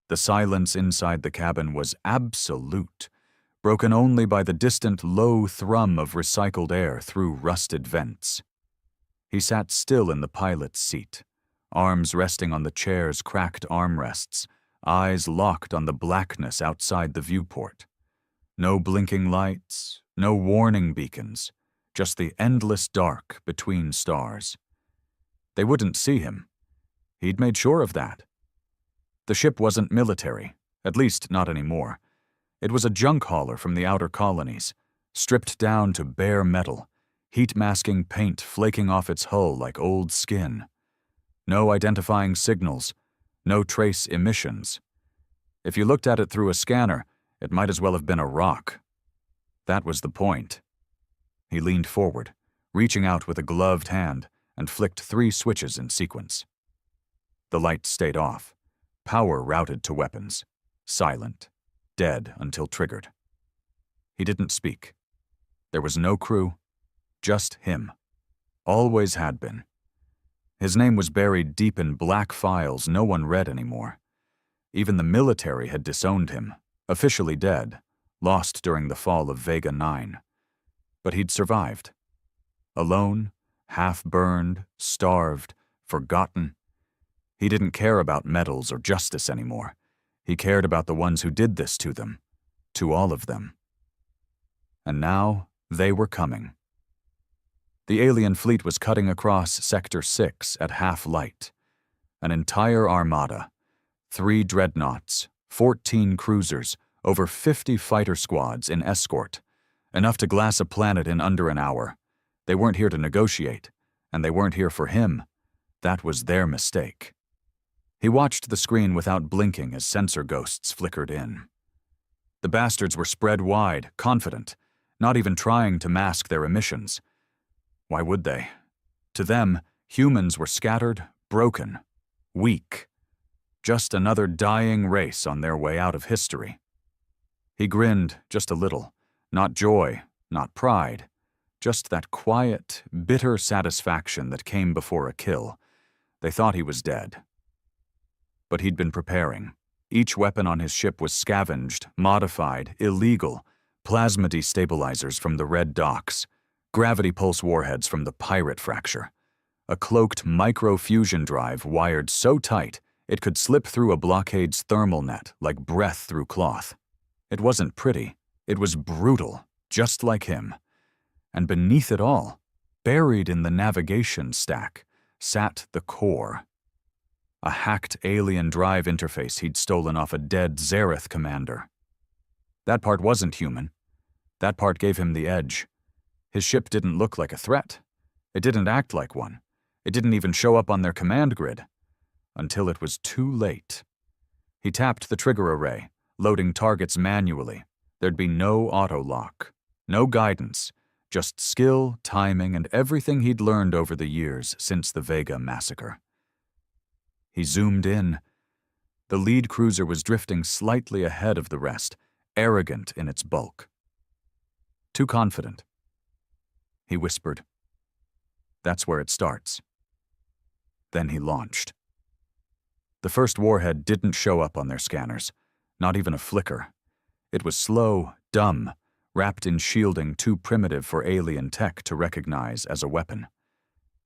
The silence inside the cabin was absolute, broken only by the distant low thrum of recycled air through rusted vents. He sat still in the pilot's seat, arms resting on the chair's cracked armrests, eyes locked on the blackness outside the viewport. No blinking lights, no warning beacons, just the endless dark between stars. They wouldn't see him. He'd made sure of that. The ship wasn't military, at least not anymore. It was a junk hauler from the outer colonies, stripped down to bare metal, heat-masking paint flaking off its hull like old skin. No identifying signals, no trace emissions. If you looked at it through a scanner, it might as well have been a rock. That was the point. He leaned forward, reaching out with a gloved hand, and flicked 3 switches in sequence. The lights stayed off. Power routed to weapons. Silent. Dead until triggered. He didn't speak. There was no crew. Just him. Always had been. His name was buried deep in black files no one read anymore. Even the military had disowned him, officially dead, lost during the fall of Vega 9. But he'd survived. Alone, half-burned, starved, forgotten. He didn't care about medals or justice anymore. He cared about the ones who did this to them, to all of them. And now, they were coming. The alien fleet was cutting across Sector 6 at half-light. An entire armada. 3 dreadnoughts, 14 cruisers, over 50 fighter squads in escort. Enough to glass a planet in under an hour. They weren't here to negotiate, and they weren't here for him. That was their mistake. He watched the screen without blinking as sensor ghosts flickered in. The bastards were spread wide, confident, not even trying to mask their emissions. Why would they? To them, humans were scattered, broken, weak. Just another dying race on their way out of history. He grinned just a little. Not joy, not pride. Just that quiet, bitter satisfaction that came before a kill. They thought he was dead. But he'd been preparing. Each weapon on his ship was scavenged, modified, illegal. Plasma destabilizers from the red docks. Gravity pulse warheads from the pirate fracture. A cloaked micro-fusion drive wired so tight it could slip through a blockade's thermal net like breath through cloth. It wasn't pretty. It was brutal, just like him. And beneath it all, buried in the navigation stack, sat the core. A hacked alien drive interface he'd stolen off a dead Zareth commander. That part wasn't human. That part gave him the edge. His ship didn't look like a threat. It didn't act like one. It didn't even show up on their command grid. Until it was too late. He tapped the trigger array, loading targets manually. There'd be no auto-lock, no guidance, just skill, timing, and everything he'd learned over the years since the Vega massacre. He zoomed in. The lead cruiser was drifting slightly ahead of the rest, arrogant in its bulk. Too confident. He whispered, "That's where it starts." Then he launched. The first warhead didn't show up on their scanners, not even a flicker. It was slow, dumb, wrapped in shielding too primitive for alien tech to recognize as a weapon.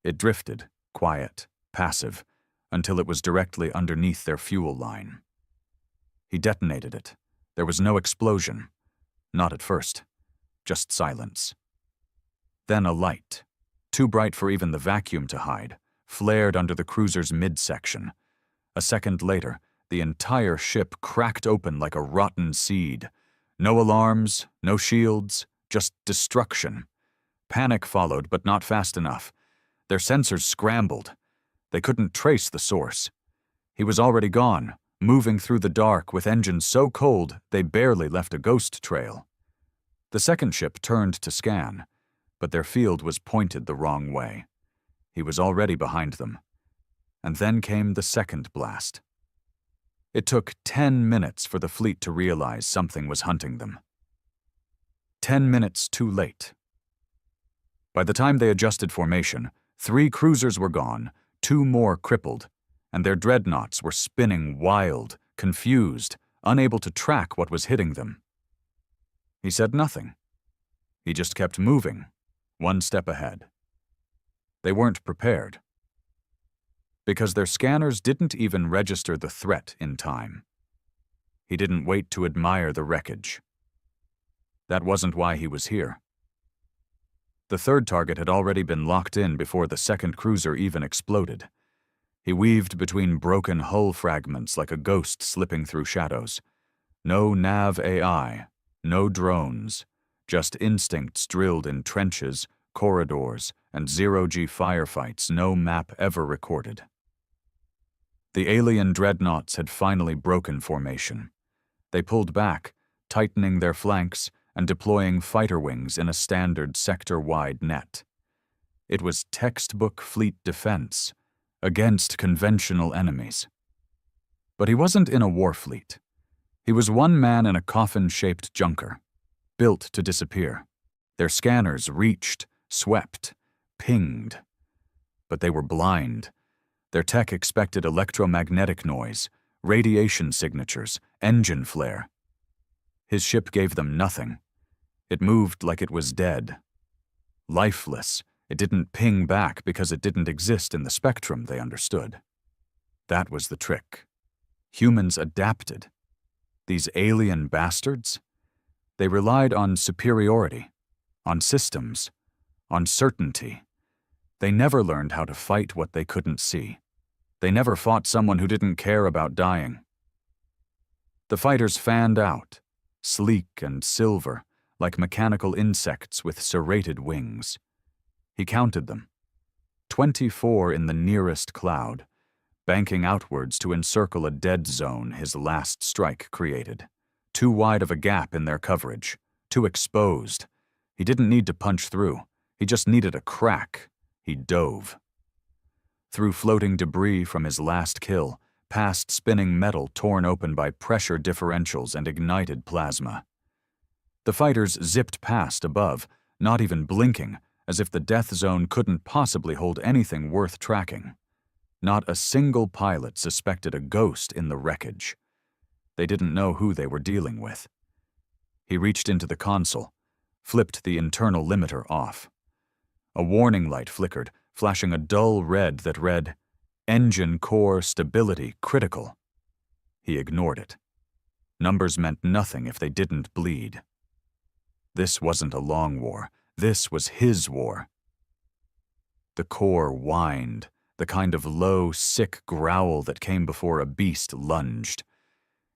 It drifted, quiet, passive, until it was directly underneath their fuel line. He detonated it. There was no explosion. Not at first. Just silence. Then a light, too bright for even the vacuum to hide, flared under the cruiser's midsection. A second later, the entire ship cracked open like a rotten seed. No alarms, no shields, just destruction. Panic followed, but not fast enough. Their sensors scrambled. They couldn't trace the source. He was already gone, moving through the dark with engines so cold they barely left a ghost trail. The second ship turned to scan, but their field was pointed the wrong way. He was already behind them. And then came the second blast. It took 10 minutes for the fleet to realize something was hunting them. 10 minutes too late. By the time they adjusted formation, 3 cruisers were gone, 2 more crippled, and their dreadnoughts were spinning wild, confused, unable to track what was hitting them. He said nothing. He just kept moving, one step ahead. They weren't prepared, because their scanners didn't even register the threat in time. He didn't wait to admire the wreckage. That wasn't why he was here. The third target had already been locked in before the second cruiser even exploded. He weaved between broken hull fragments like a ghost slipping through shadows. No nav AI, no drones, just instincts drilled in trenches, corridors, and zero-G firefights no map ever recorded. The alien dreadnoughts had finally broken formation. They pulled back, tightening their flanks and deploying fighter wings in a standard sector-wide net. It was textbook fleet defense against conventional enemies. But he wasn't in a war fleet. He was one man in a coffin-shaped junker, built to disappear. Their scanners reached, swept, pinged. But they were blind. Their tech expected electromagnetic noise, radiation signatures, engine flare. His ship gave them nothing. It moved like it was dead. Lifeless, it didn't ping back because it didn't exist in the spectrum they understood. That was the trick. Humans adapted. These alien bastards? They relied on superiority, on systems, on certainty. They never learned how to fight what they couldn't see. They never fought someone who didn't care about dying. The fighters fanned out, sleek and silver, like mechanical insects with serrated wings. He counted them. 24 in the nearest cloud, banking outwards to encircle a dead zone his last strike created. Too wide of a gap in their coverage, too exposed. He didn't need to punch through. He just needed a crack. He dove. Through floating debris from his last kill, past spinning metal torn open by pressure differentials and ignited plasma. The fighters zipped past above, not even blinking, as if the death zone couldn't possibly hold anything worth tracking. Not a single pilot suspected a ghost in the wreckage. They didn't know who they were dealing with. He reached into the console, flipped the internal limiter off. A warning light flickered, flashing a dull red that read, "Engine core stability critical." He ignored it. Numbers meant nothing if they didn't bleed. This wasn't a long war. This was his war. The core whined, the kind of low, sick growl that came before a beast lunged.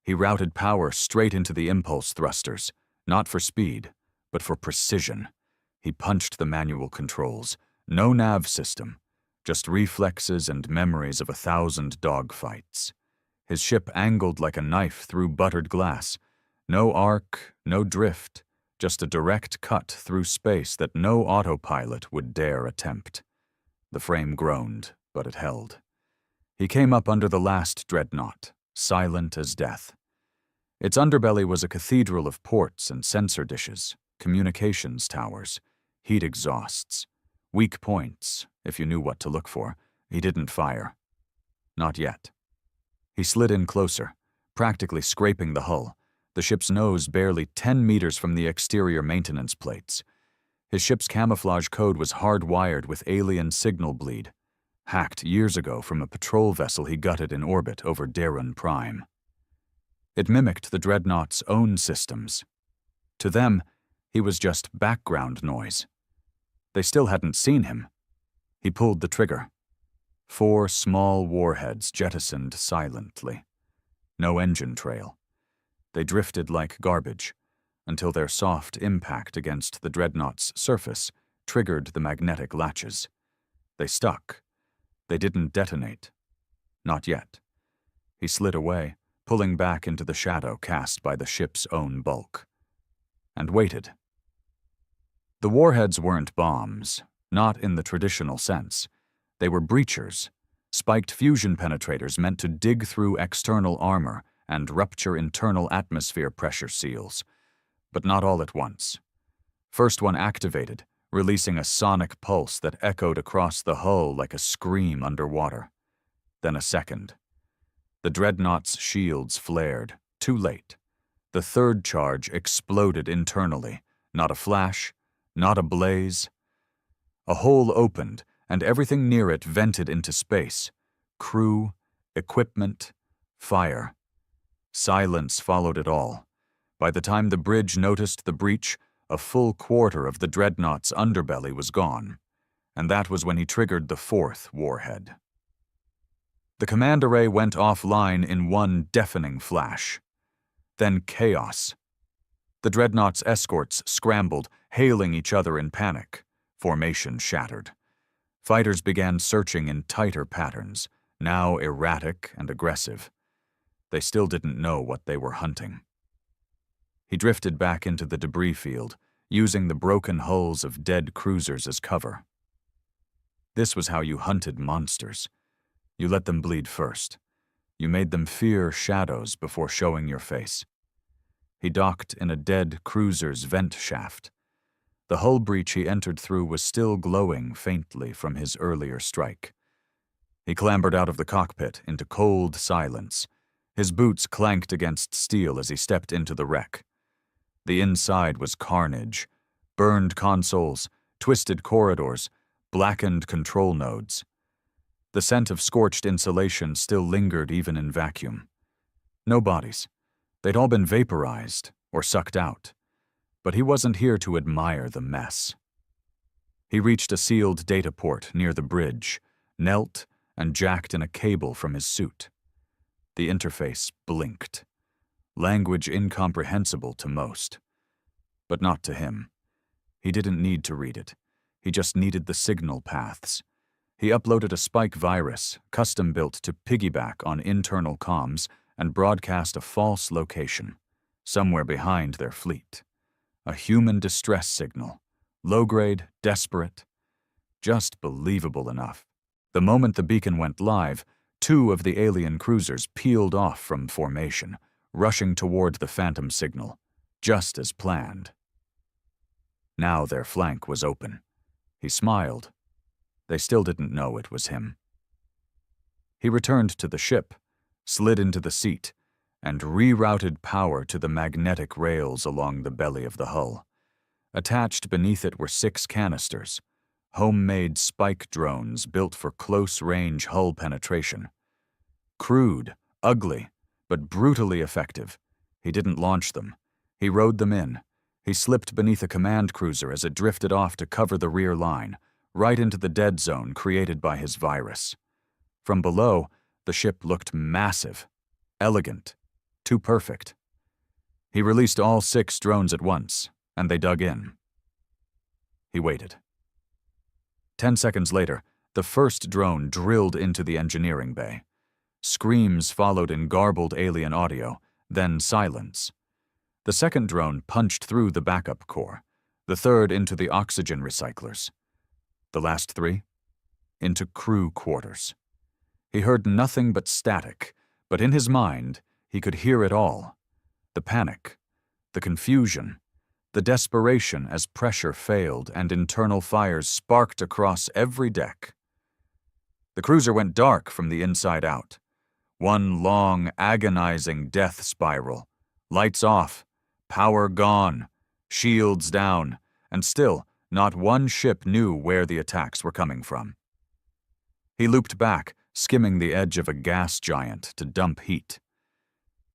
He routed power straight into the impulse thrusters, not for speed, but for precision. He punched the manual controls. No nav system, just reflexes and memories of 1,000 dogfights. His ship angled like a knife through buttered glass. No arc, no drift, just a direct cut through space that no autopilot would dare attempt. The frame groaned, but it held. He came up under the last dreadnought, silent as death. Its underbelly was a cathedral of ports and sensor dishes, communications towers, heat exhausts, weak points, if you knew what to look for. He didn't fire. Not yet. He slid in closer, practically scraping the hull, the ship's nose barely 10 meters from the exterior maintenance plates. His ship's camouflage code was hardwired with alien signal bleed, hacked years ago from a patrol vessel he gutted in orbit over Terran Prime. It mimicked the dreadnought's own systems. To them, he was just background noise. They still hadn't seen him. He pulled the trigger. 4 small warheads jettisoned silently. No engine trail. They drifted like garbage, until their soft impact against the dreadnought's surface triggered the magnetic latches. They stuck. They didn't detonate. Not yet. He slid away, pulling back into the shadow cast by the ship's own bulk. And waited. The warheads weren't bombs, not in the traditional sense. They were breachers, spiked fusion penetrators meant to dig through external armor and rupture internal atmosphere pressure seals. But not all at once. First one activated, releasing a sonic pulse that echoed across the hull like a scream underwater. Then a second. The dreadnought's shields flared, too late. The third charge exploded internally, not a flash, not a blaze. A hole opened, and everything near it vented into space. Crew, equipment, fire. Silence followed it all. By the time the bridge noticed the breach, a full quarter of the dreadnought's underbelly was gone, and that was when he triggered the fourth warhead. The command array went offline in one deafening flash. Then chaos. The dreadnought's escorts scrambled, hailing each other in panic. Formation shattered. Fighters began searching in tighter patterns, now erratic and aggressive. They still didn't know what they were hunting. He drifted back into the debris field, using the broken hulls of dead cruisers as cover. This was how you hunted monsters. You let them bleed first. You made them fear shadows before showing your face. He docked in a dead cruiser's vent shaft. The hull breach he entered through was still glowing faintly from his earlier strike. He clambered out of the cockpit into cold silence. His boots clanked against steel as he stepped into the wreck. The inside was carnage. Burned consoles, twisted corridors, blackened control nodes. The scent of scorched insulation still lingered even in vacuum. No bodies. They'd all been vaporized or sucked out. But he wasn't here to admire the mess. He reached a sealed data port near the bridge, knelt, and jacked in a cable from his suit. The interface blinked. Language incomprehensible to most. But not to him. He didn't need to read it. He just needed the signal paths. He uploaded a spike virus, custom-built to piggyback on internal comms, and broadcast a false location, somewhere behind their fleet. A human distress signal. Low-grade, desperate. Just believable enough. The moment the beacon went live, 2 of the alien cruisers peeled off from formation, rushing toward the phantom signal, just as planned. Now their flank was open. He smiled. They still didn't know it was him. He returned to the ship, slid into the seat, and rerouted power to the magnetic rails along the belly of the hull. Attached beneath it were 6 canisters, homemade spike drones built for close-range hull penetration. Crude, ugly, but brutally effective. He didn't launch them. He rode them in. He slipped beneath a command cruiser as it drifted off to cover the rear line, right into the dead zone created by his virus. From below, the ship looked massive, elegant, too perfect. He released all 6 drones at once, and they dug in. He waited. 10 seconds later, the first drone drilled into the engineering bay. Screams followed in garbled alien audio, then silence. The second drone punched through the backup core, the third into the oxygen recyclers. The last 3? Into crew quarters. He heard nothing but static, but in his mind, he could hear it all. The panic, the confusion, the desperation as pressure failed and internal fires sparked across every deck. The cruiser went dark from the inside out. One long, agonizing death spiral. Lights off, power gone, shields down, and still, not one ship knew where the attacks were coming from. He looped back, skimming the edge of a gas giant to dump heat.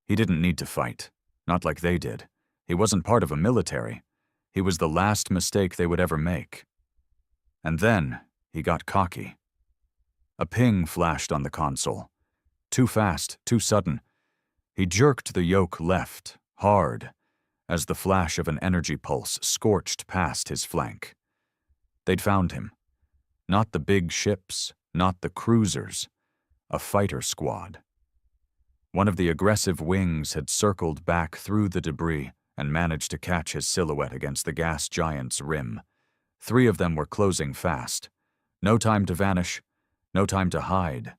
He didn't need to fight, not like they did. He wasn't part of a military. He was the last mistake they would ever make. And then, he got cocky. A ping flashed on the console. Too fast, too sudden. He jerked the yoke left, hard, as the flash of an energy pulse scorched past his flank. They'd found him. Not the big ships, not the cruisers. A fighter squad. One of the aggressive wings had circled back through the debris and managed to catch his silhouette against the gas giant's rim. 3 of them were closing fast. No time to vanish, no time to hide.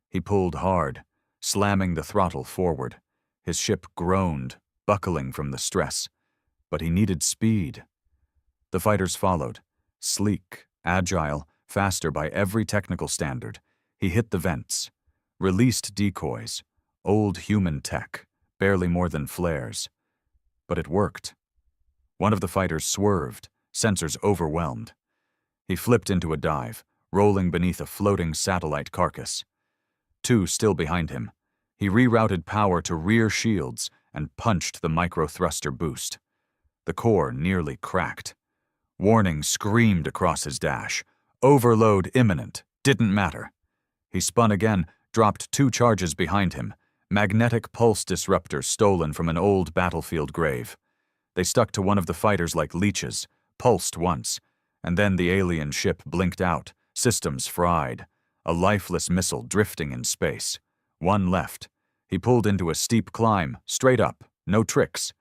He pulled hard, slamming the throttle forward. His ship groaned, buckling from the stress. But he needed speed. The fighters followed, sleek, agile, faster by every technical standard. He hit the vents, released decoys, old human tech, barely more than flares. But it worked. One of the fighters swerved, sensors overwhelmed. He flipped into a dive, rolling beneath a floating satellite carcass. Two still behind him. He rerouted power to rear shields and punched the micro-thruster boost. The core nearly cracked. Warning screamed across his dash. Overload imminent. Didn't matter. He spun again, dropped 2 charges behind him. Magnetic pulse disruptors stolen from an old battlefield grave. They stuck to one of the fighters like leeches, pulsed once, and then the alien ship blinked out, systems fried. A lifeless missile drifting in space. One left. He pulled into a steep climb, straight up, no tricks.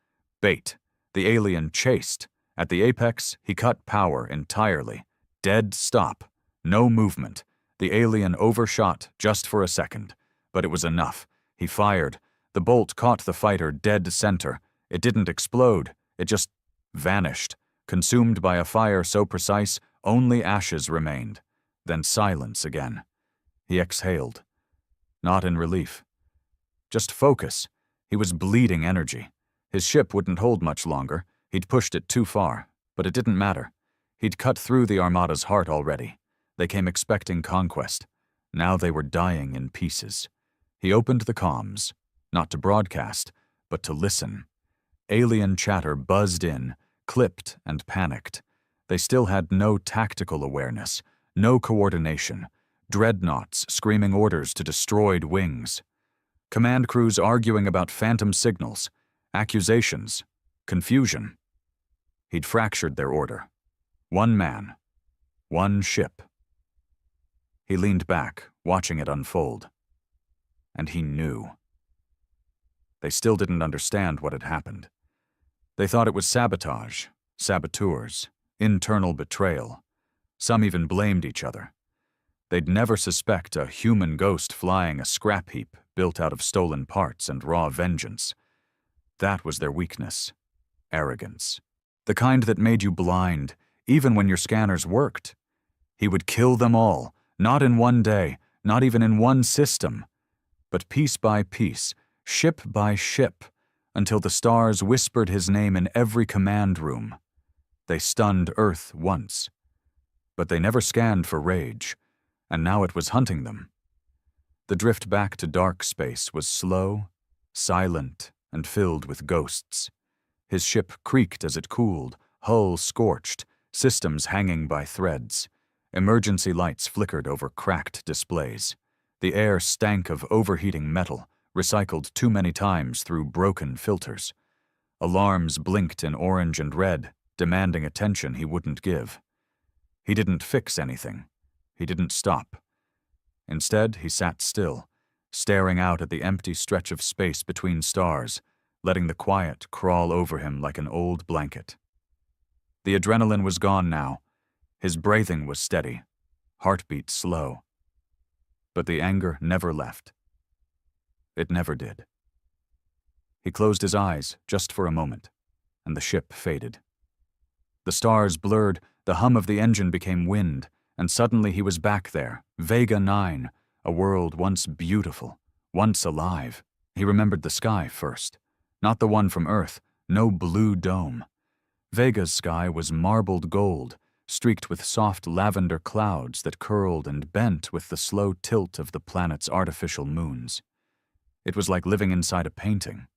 Bait. The alien chased. At the apex, he cut power entirely. Dead stop. No movement. The alien overshot just for a second. But it was enough. He fired. The bolt caught the fighter dead center. It didn't explode. It just vanished. Consumed by a fire so precise, only ashes remained. Then silence again. He exhaled. Not in relief. Just focus. He was bleeding energy. His ship wouldn't hold much longer. He'd pushed it too far, but it didn't matter. He'd cut through the Armada's heart already. They came expecting conquest. Now they were dying in pieces. He opened the comms, not to broadcast, but to listen. Alien chatter buzzed in, clipped and panicked. They still had no tactical awareness, no coordination. Dreadnoughts screaming orders to destroyed wings. Command crews arguing about phantom signals, accusations, confusion. He'd fractured their order. One man, one ship. He leaned back, watching it unfold. And he knew. They still didn't understand what had happened. They thought it was sabotage, saboteurs, internal betrayal. Some even blamed each other. They'd never suspect a human ghost flying a scrap heap built out of stolen parts and raw vengeance. That was their weakness. Arrogance. The kind that made you blind, even when your scanners worked. He would kill them all, not in one day, not even in one system, but piece by piece, ship by ship, until the stars whispered his name in every command room. They stunned Earth once, but they never scanned for rage, and now it was hunting them. The drift back to dark space was slow, silent, and filled with ghosts. His ship creaked as it cooled, hull scorched, systems hanging by threads. Emergency lights flickered over cracked displays. The air stank of overheating metal, recycled too many times through broken filters. Alarms blinked in orange and red, demanding attention he wouldn't give. He didn't fix anything. He didn't stop. Instead, he sat still, staring out at the empty stretch of space between stars, letting the quiet crawl over him like an old blanket. The adrenaline was gone now. His breathing was steady, heartbeat slow. But the anger never left. It never did. He closed his eyes just for a moment, and the ship faded. The stars blurred, the hum of the engine became wind, and suddenly he was back there, Vega 9, a world once beautiful, once alive. He remembered the sky first, not the one from Earth, no blue dome. Vega's sky was marbled gold, streaked with soft lavender clouds that curled and bent with the slow tilt of the planet's artificial moons. It was like living inside a painting.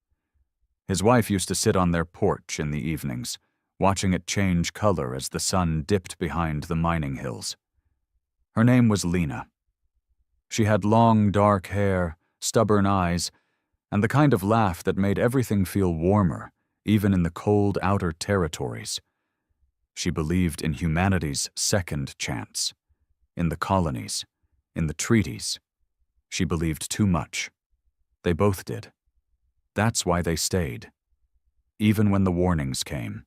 His wife used to sit on their porch in the evenings, watching it change color as the sun dipped behind the mining hills. Her name was Lena. She had long, dark hair, stubborn eyes, and the kind of laugh that made everything feel warmer, even in the cold outer territories. She believed in humanity's second chance, in the colonies, in the treaties. She believed too much. They both did. That's why they stayed. Even when the warnings came.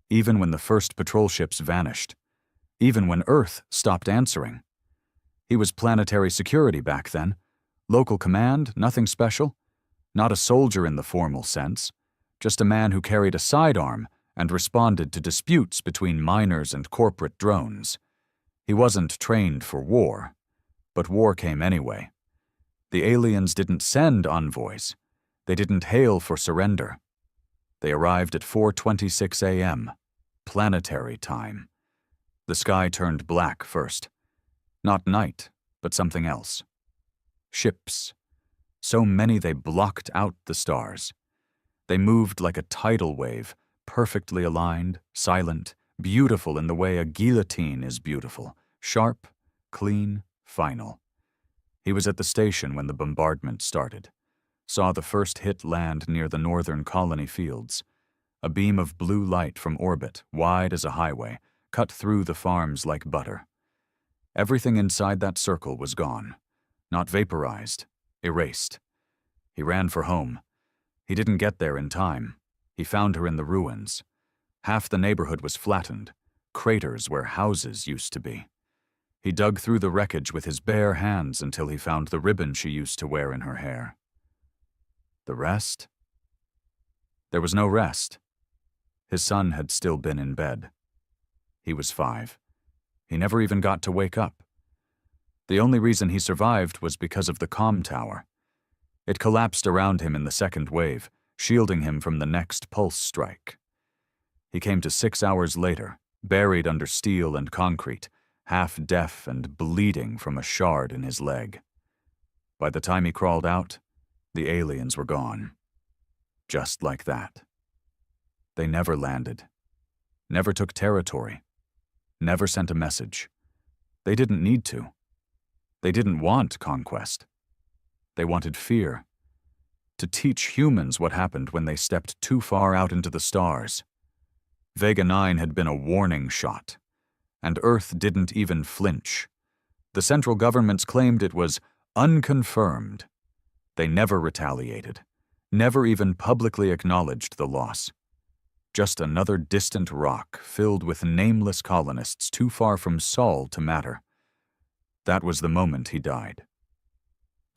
Even when the first patrol ships vanished. Even when Earth stopped answering. He was planetary security back then. Local command, nothing special. Not a soldier in the formal sense. Just a man who carried a sidearm and responded to disputes between miners and corporate drones. He wasn't trained for war, but war came anyway. The aliens didn't send envoys. They didn't hail for surrender. They arrived at 4:26 a.m., planetary time. The sky turned black first. Not night, but something else. Ships. So many they blocked out the stars. They moved like a tidal wave, perfectly aligned, silent, beautiful in the way a guillotine is beautiful, sharp, clean, final. He was at the station when the bombardment started. Saw the first hit land near the northern colony fields. A beam of blue light from orbit, wide as a highway, cut through the farms like butter. Everything inside that circle was gone. Not vaporized, erased. He ran for home. He didn't get there in time. He found her in the ruins. Half the neighborhood was flattened, craters where houses used to be. He dug through the wreckage with his bare hands until he found the ribbon she used to wear in her hair. The rest? There was no rest. His son had still been in bed. He was 5. He never even got to wake up. The only reason he survived was because of the comm tower. It collapsed around him in the second wave, shielding him from the next pulse strike. He came to 6 hours later, buried under steel and concrete, half deaf and bleeding from a shard in his leg. By the time he crawled out, the aliens were gone. Just like that. They never landed. Never took territory. Never sent a message. They didn't need to. They didn't want conquest. They wanted fear. To teach humans what happened when they stepped too far out into the stars. Vega 9 had been a warning shot. And Earth didn't even flinch. The central governments claimed it was unconfirmed. They never retaliated. Never even publicly acknowledged the loss. Just another distant rock filled with nameless colonists too far from Sol to matter. That was the moment he died.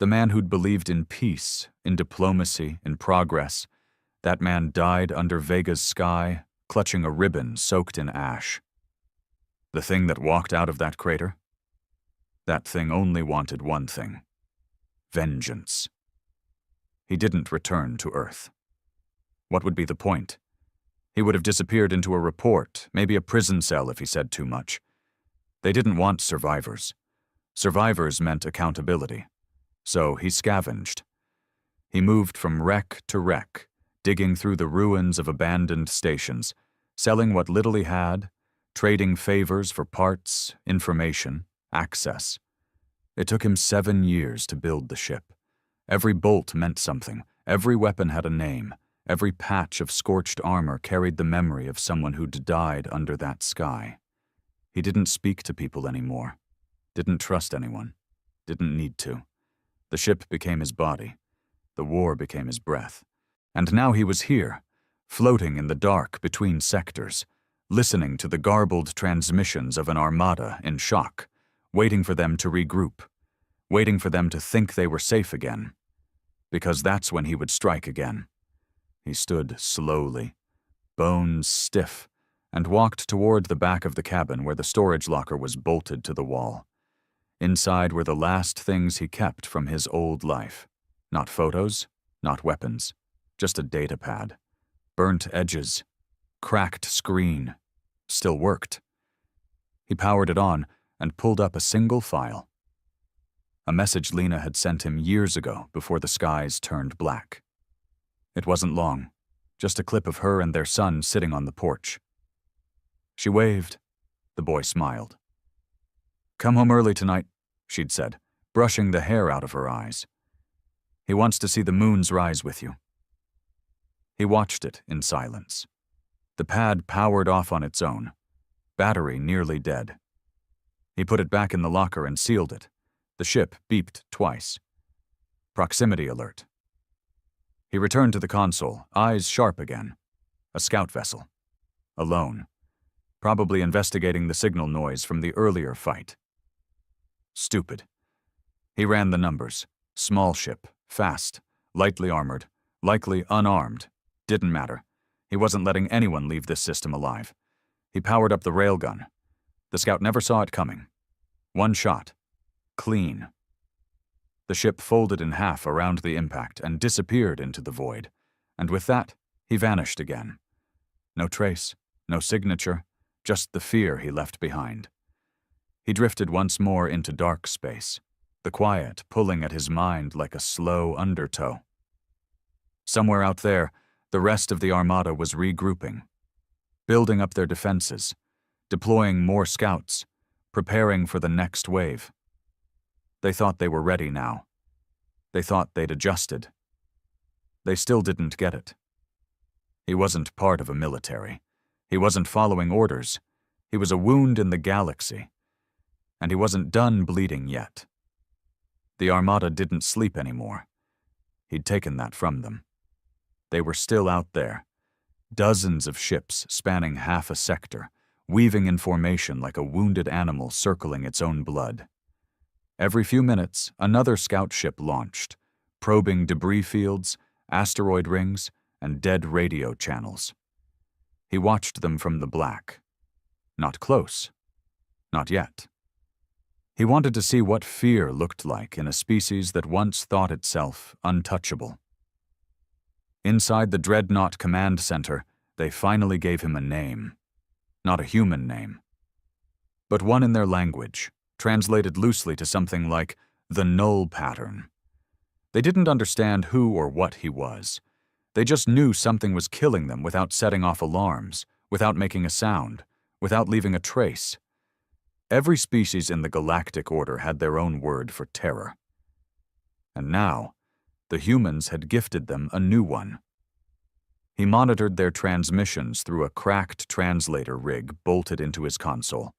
The man who'd believed in peace, in diplomacy, in progress, that man died under Vega's sky, clutching a ribbon soaked in ash. The thing that walked out of that crater? That thing only wanted one thing: vengeance. He didn't return to Earth. What would be the point? He would have disappeared into a report, maybe a prison cell if he said too much. They didn't want survivors. Survivors meant accountability. So he scavenged. He moved from wreck to wreck, digging through the ruins of abandoned stations, selling what little he had, trading favors for parts, information, access. It took him 7 years to build the ship. Every bolt meant something. Every weapon had a name. Every patch of scorched armor carried the memory of someone who'd died under that sky. He didn't speak to people anymore. Didn't trust anyone. Didn't need to. The ship became his body. The war became his breath. And now he was here, floating in the dark between sectors, listening to the garbled transmissions of an armada in shock, waiting for them to regroup, waiting for them to think they were safe again. Because that's when he would strike again. He stood slowly, bones stiff, and walked toward the back of the cabin where the storage locker was bolted to the wall. Inside were the last things he kept from his old life. Not photos, not weapons, just a data pad. Burnt edges, cracked screen. Still worked. He powered it on and pulled up a single file. A message Lena had sent him years ago before the skies turned black. It wasn't long, just a clip of her and their son sitting on the porch. She waved. The boy smiled. "Come home early tonight," she'd said, brushing the hair out of her eyes. "He wants to see the moon's rise with you." He watched it in silence. The pad powered off on its own. Battery nearly dead. He put it back in the locker and sealed it. The ship beeped twice. Proximity alert. He returned to the console, eyes sharp again. A scout vessel. Alone. Probably investigating the signal noise from the earlier fight. Stupid. He ran the numbers. Small ship, fast, lightly armored, likely unarmed. Didn't matter. He wasn't letting anyone leave this system alive. He powered up the railgun. The scout never saw it coming. One shot. Clean. The ship folded in half around the impact and disappeared into the void, and with that, he vanished again. No trace, no signature, just the fear he left behind. He drifted once more into dark space, the quiet pulling at his mind like a slow undertow. Somewhere out there, the rest of the Armada was regrouping, building up their defenses, deploying more scouts, preparing for the next wave. They thought they were ready now. They thought they'd adjusted. They still didn't get it. He wasn't part of a military. He wasn't following orders. He was a wound in the galaxy. And he wasn't done bleeding yet. The Armada didn't sleep anymore. He'd taken that from them. They were still out there. Dozens of ships spanning half a sector, weaving in formation like a wounded animal circling its own blood. Every few minutes, another scout ship launched, probing debris fields, asteroid rings, and dead radio channels. He watched them from the black. Not close. Not yet. He wanted to see what fear looked like in a species that once thought itself untouchable. Inside the Dreadnought Command Center, they finally gave him a name. Not a human name, but one in their language, translated loosely to something like the Null Pattern. They didn't understand who or what he was. They just knew something was killing them without setting off alarms, without making a sound, without leaving a trace. Every species in the galactic order had their own word for terror. And now, the humans had gifted them a new one. He monitored their transmissions through a cracked translator rig bolted into his console.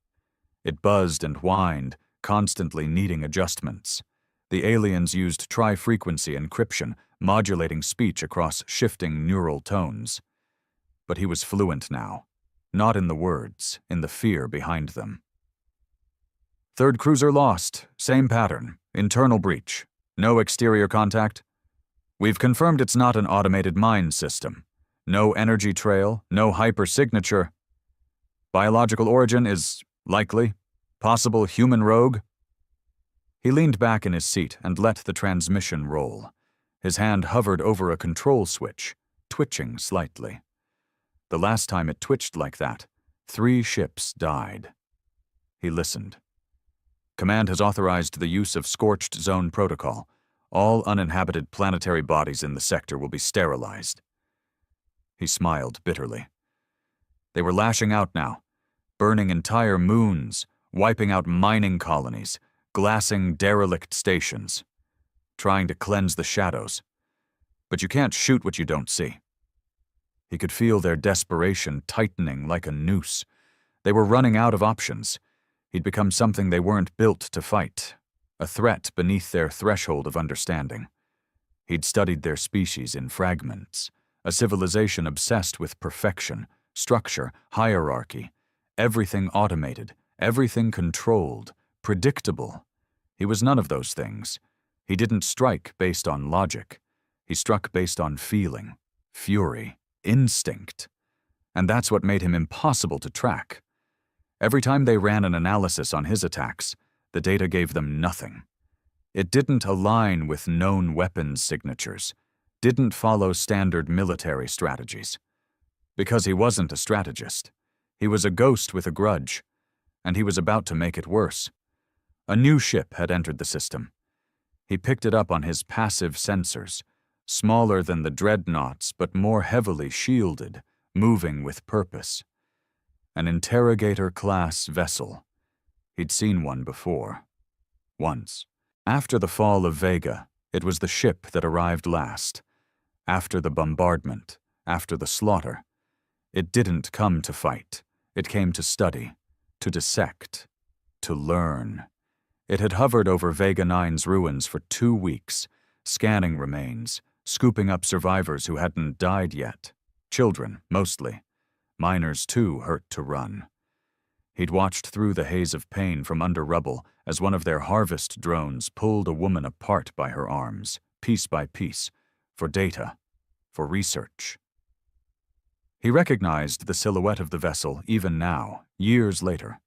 It buzzed and whined, constantly needing adjustments. The aliens used tri-frequency encryption, modulating speech across shifting neural tones. But he was fluent now, not in the words, in the fear behind them. Third cruiser lost, same pattern, internal breach, no exterior contact. We've confirmed it's not an automated mine system. No energy trail, no hypersignature. Biological origin is likely, possible human rogue. He leaned back in his seat and let the transmission roll. His hand hovered over a control switch, twitching slightly. The last time it twitched like that, 3 ships died. He listened. Command has authorized the use of Scorched Zone Protocol. All uninhabited planetary bodies in the sector will be sterilized. He smiled bitterly. They were lashing out now, burning entire moons, wiping out mining colonies, glassing derelict stations, trying to cleanse the shadows. But you can't shoot what you don't see. He could feel their desperation tightening like a noose. They were running out of options. He'd become something they weren't built to fight, a threat beneath their threshold of understanding. He'd studied their species in fragments, a civilization obsessed with perfection, structure, hierarchy, everything automated, everything controlled, predictable. He was none of those things. He didn't strike based on logic. He struck based on feeling, fury, instinct. And that's what made him impossible to track. Every time they ran an analysis on his attacks, the data gave them nothing. It didn't align with known weapons signatures, didn't follow standard military strategies. Because he wasn't a strategist. He was a ghost with a grudge, and he was about to make it worse. A new ship had entered the system. He picked it up on his passive sensors, smaller than the dreadnoughts but more heavily shielded, moving with purpose. An interrogator-class vessel. He'd seen one before. Once. After the fall of Vega, it was the ship that arrived last. After the bombardment, after the slaughter. It didn't come to fight. It came to study, to dissect, to learn. It had hovered over Vega 9's ruins for 2 weeks, scanning remains, scooping up survivors who hadn't died yet. Children, mostly. Miners, too, hurt to run. He'd watched through the haze of pain from under rubble as one of their harvest drones pulled a woman apart by her arms, piece by piece, for data, for research. He recognized the silhouette of the vessel even now, years later.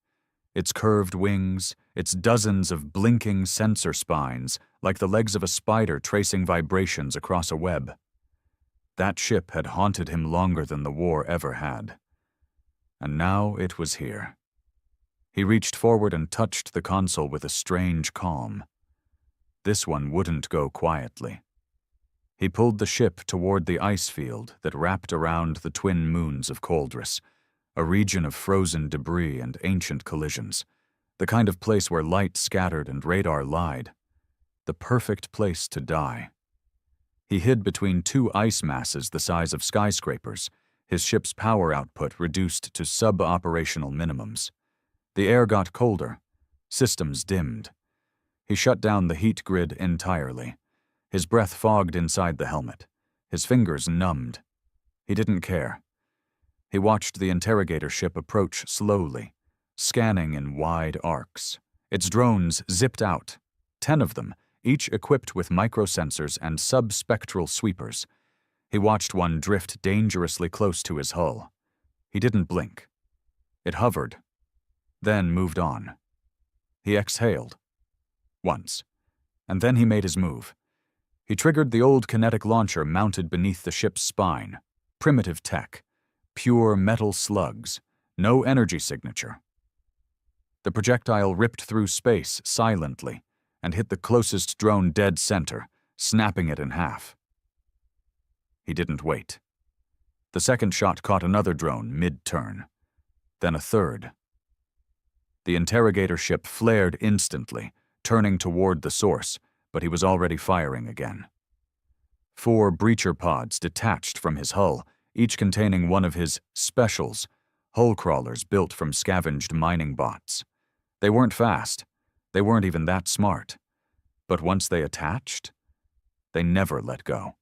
its curved wings, its dozens of blinking sensor spines, like the legs of a spider tracing vibrations across a web. That ship had haunted him longer than the war ever had. And now it was here. He reached forward and touched the console with a strange calm. This one wouldn't go quietly. He pulled the ship toward the ice field that wrapped around the twin moons of Coldris, a region of frozen debris and ancient collisions, the kind of place where light scattered and radar lied. The perfect place to die. He hid between two ice masses the size of skyscrapers, his ship's power output reduced to sub-operational minimums. The air got colder. Systems dimmed. He shut down the heat grid entirely. His breath fogged inside the helmet. His fingers numbed. He didn't care. He watched the interrogator ship approach slowly, scanning in wide arcs. Its drones zipped out, 10 of them, each equipped with microsensors and subspectral sweepers. He watched one drift dangerously close to his hull. He didn't blink. It hovered, then moved on. He exhaled. Once. And then he made his move. He triggered the old kinetic launcher mounted beneath the ship's spine. Primitive tech. Pure metal slugs. No energy signature. The projectile ripped through space silently and hit the closest drone dead center, snapping it in half. He didn't wait. The second shot caught another drone mid-turn. Then a third. The interrogator ship flared instantly, turning toward the source, but he was already firing again. 4 breacher pods detached from his hull, each containing one of his specials, hull crawlers built from scavenged mining bots. They weren't fast. They weren't even that smart. But once they attached, they never let go.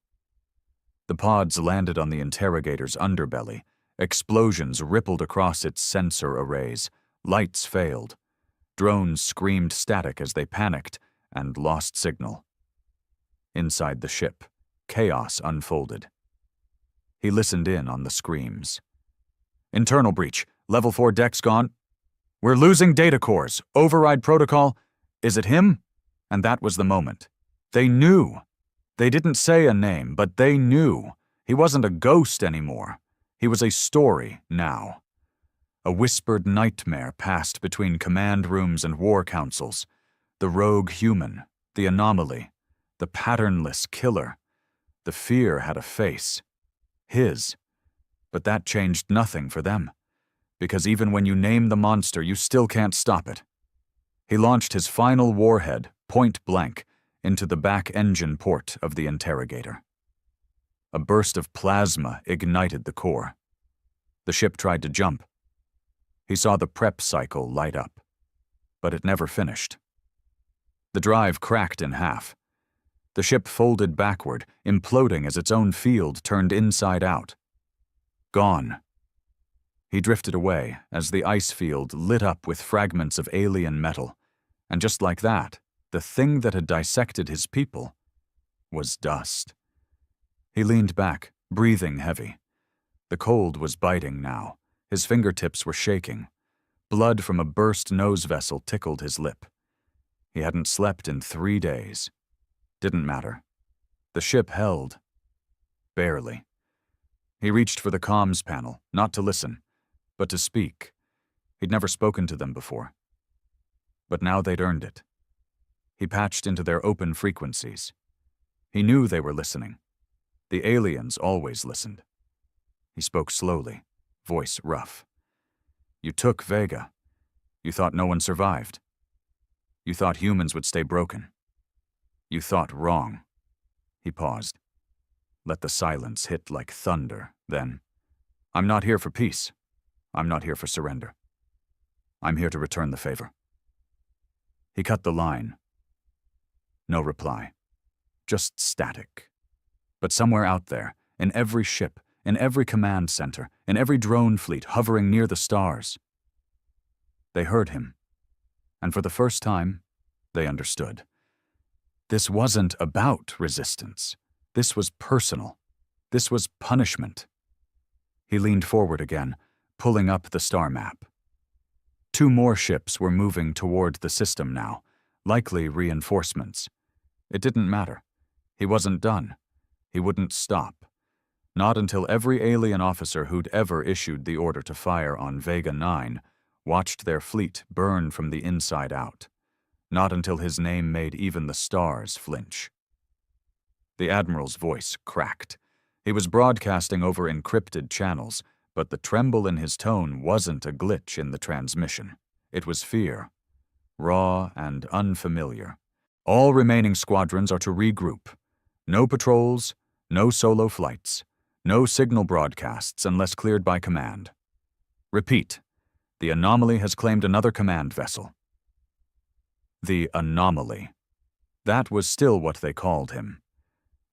The pods landed on the interrogator's underbelly. Explosions rippled across its sensor arrays. Lights failed. Drones screamed static as they panicked and lost signal. Inside the ship, chaos unfolded. He listened in on the screams. Internal breach. Level 4 decks gone. We're losing data cores. Override protocol. Is it him? And that was the moment. They knew. They didn't say a name, but they knew. He wasn't a ghost anymore. He was a story now. A whispered nightmare passed between command rooms and war councils. The rogue human, the anomaly, the patternless killer. The fear had a face. His. But that changed nothing for them. Because even when you name the monster, you still can't stop it. He launched his final warhead, point blank, into the back engine port of the interrogator. A burst of plasma ignited the core. The ship tried to jump. He saw the prep cycle light up, but it never finished. The drive cracked in half. The ship folded backward, imploding as its own field turned inside out. Gone. He drifted away as the ice field lit up with fragments of alien metal, and just like that, the thing that had dissected his people was dust. He leaned back, breathing heavy. The cold was biting now. His fingertips were shaking. Blood from a burst nose vessel tickled his lip. He hadn't slept in 3 days. Didn't matter. The ship held. Barely. He reached for the comms panel, not to listen, but to speak. He'd never spoken to them before. But now they'd earned it. He patched into their open frequencies. He knew they were listening. The aliens always listened. He spoke slowly, voice rough. You took Vega. You thought no one survived. You thought humans would stay broken. You thought wrong. He paused. Let the silence hit like thunder, then. I'm not here for peace. I'm not here for surrender. I'm here to return the favor. He cut the line. No reply. Just static. But somewhere out there, in every ship, in every command center, in every drone fleet hovering near the stars, they heard him. And for the first time, they understood. This wasn't about resistance. This was personal. This was punishment. He leaned forward again, pulling up the star map. 2 more ships were moving toward the system now, likely reinforcements. It didn't matter. He wasn't done. He wouldn't stop. Not until every alien officer who'd ever issued the order to fire on Vega 9 watched their fleet burn from the inside out. Not until his name made even the stars flinch. The Admiral's voice cracked. He was broadcasting over encrypted channels, but the tremble in his tone wasn't a glitch in the transmission. It was fear, raw and unfamiliar. All remaining squadrons are to regroup. No patrols, no solo flights, no signal broadcasts unless cleared by command. Repeat, the anomaly has claimed another command vessel. The anomaly. That was still what they called him.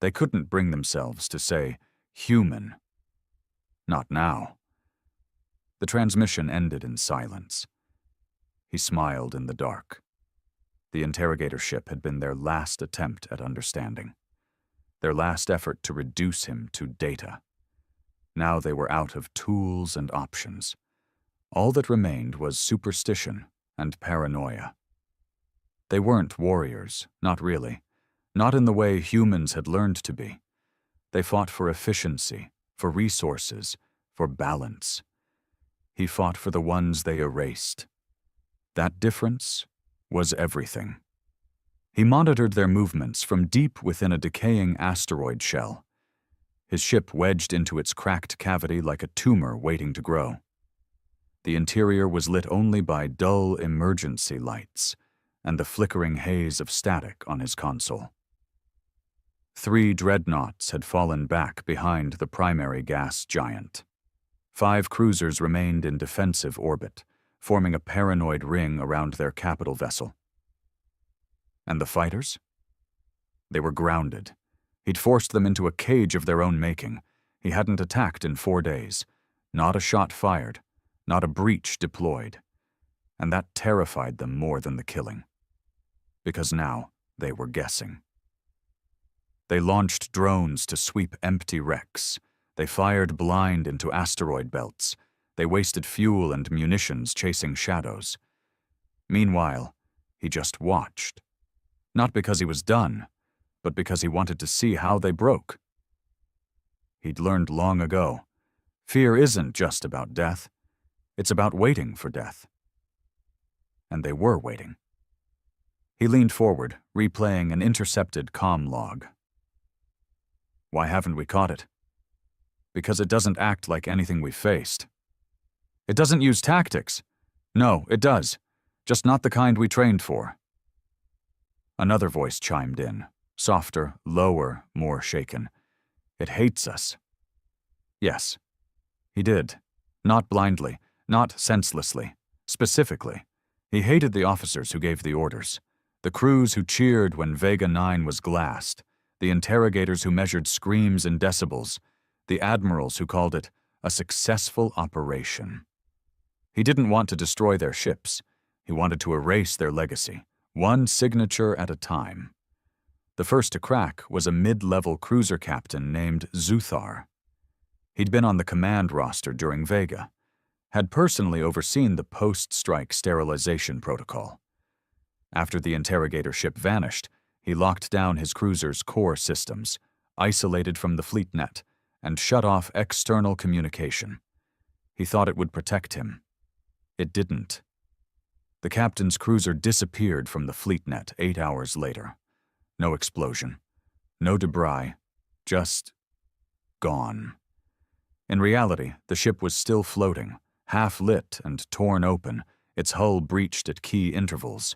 They couldn't bring themselves to say human. Not now. The transmission ended in silence. He smiled in the dark. The interrogator ship had been their last attempt at understanding. Their last effort to reduce him to data. Now they were out of tools and options. All that remained was superstition and paranoia. They weren't warriors, not really. Not in the way humans had learned to be. They fought for efficiency, for resources, for balance. He fought for the ones they erased. That difference was everything. He monitored their movements from deep within a decaying asteroid shell. His ship wedged into its cracked cavity like a tumor waiting to grow. The interior was lit only by dull emergency lights and the flickering haze of static on his console. 3 dreadnoughts had fallen back behind the primary gas giant. 5 cruisers remained in defensive orbit, forming a paranoid ring around their capital vessel. And the fighters? They were grounded. He'd forced them into a cage of their own making. He hadn't attacked in 4 days. Not a shot fired, not a breach deployed. And that terrified them more than the killing. Because now they were guessing. They launched drones to sweep empty wrecks. They fired blind into asteroid belts. They wasted fuel and munitions chasing shadows. Meanwhile, he just watched. Not because he was done, but because he wanted to see how they broke. He'd learned long ago, fear isn't just about death. It's about waiting for death. And they were waiting. He leaned forward, replaying an intercepted comm log. Why haven't we caught it? Because it doesn't act like anything we've faced. It doesn't use tactics. No, it does. Just not the kind we trained for. Another voice chimed in, softer, lower, more shaken. It hates us. Yes, he did. Not blindly, not senselessly, specifically. He hated the officers who gave the orders, the crews who cheered when Vega 9 was glassed, the interrogators who measured screams in decibels, the admirals who called it a successful operation. He didn't want to destroy their ships. He wanted to erase their legacy, one signature at a time. The first to crack was a mid-level cruiser captain named Zuthar. He'd been on the command roster during Vega, had personally overseen the post-strike sterilization protocol. After the interrogator ship vanished, he locked down his cruiser's core systems, isolated from the fleet net, and shut off external communication. He thought it would protect him. It didn't. The captain's cruiser disappeared from the fleet net 8 hours later. No explosion, no debris, just gone. In reality, the ship was still floating, half-lit and torn open, its hull breached at key intervals.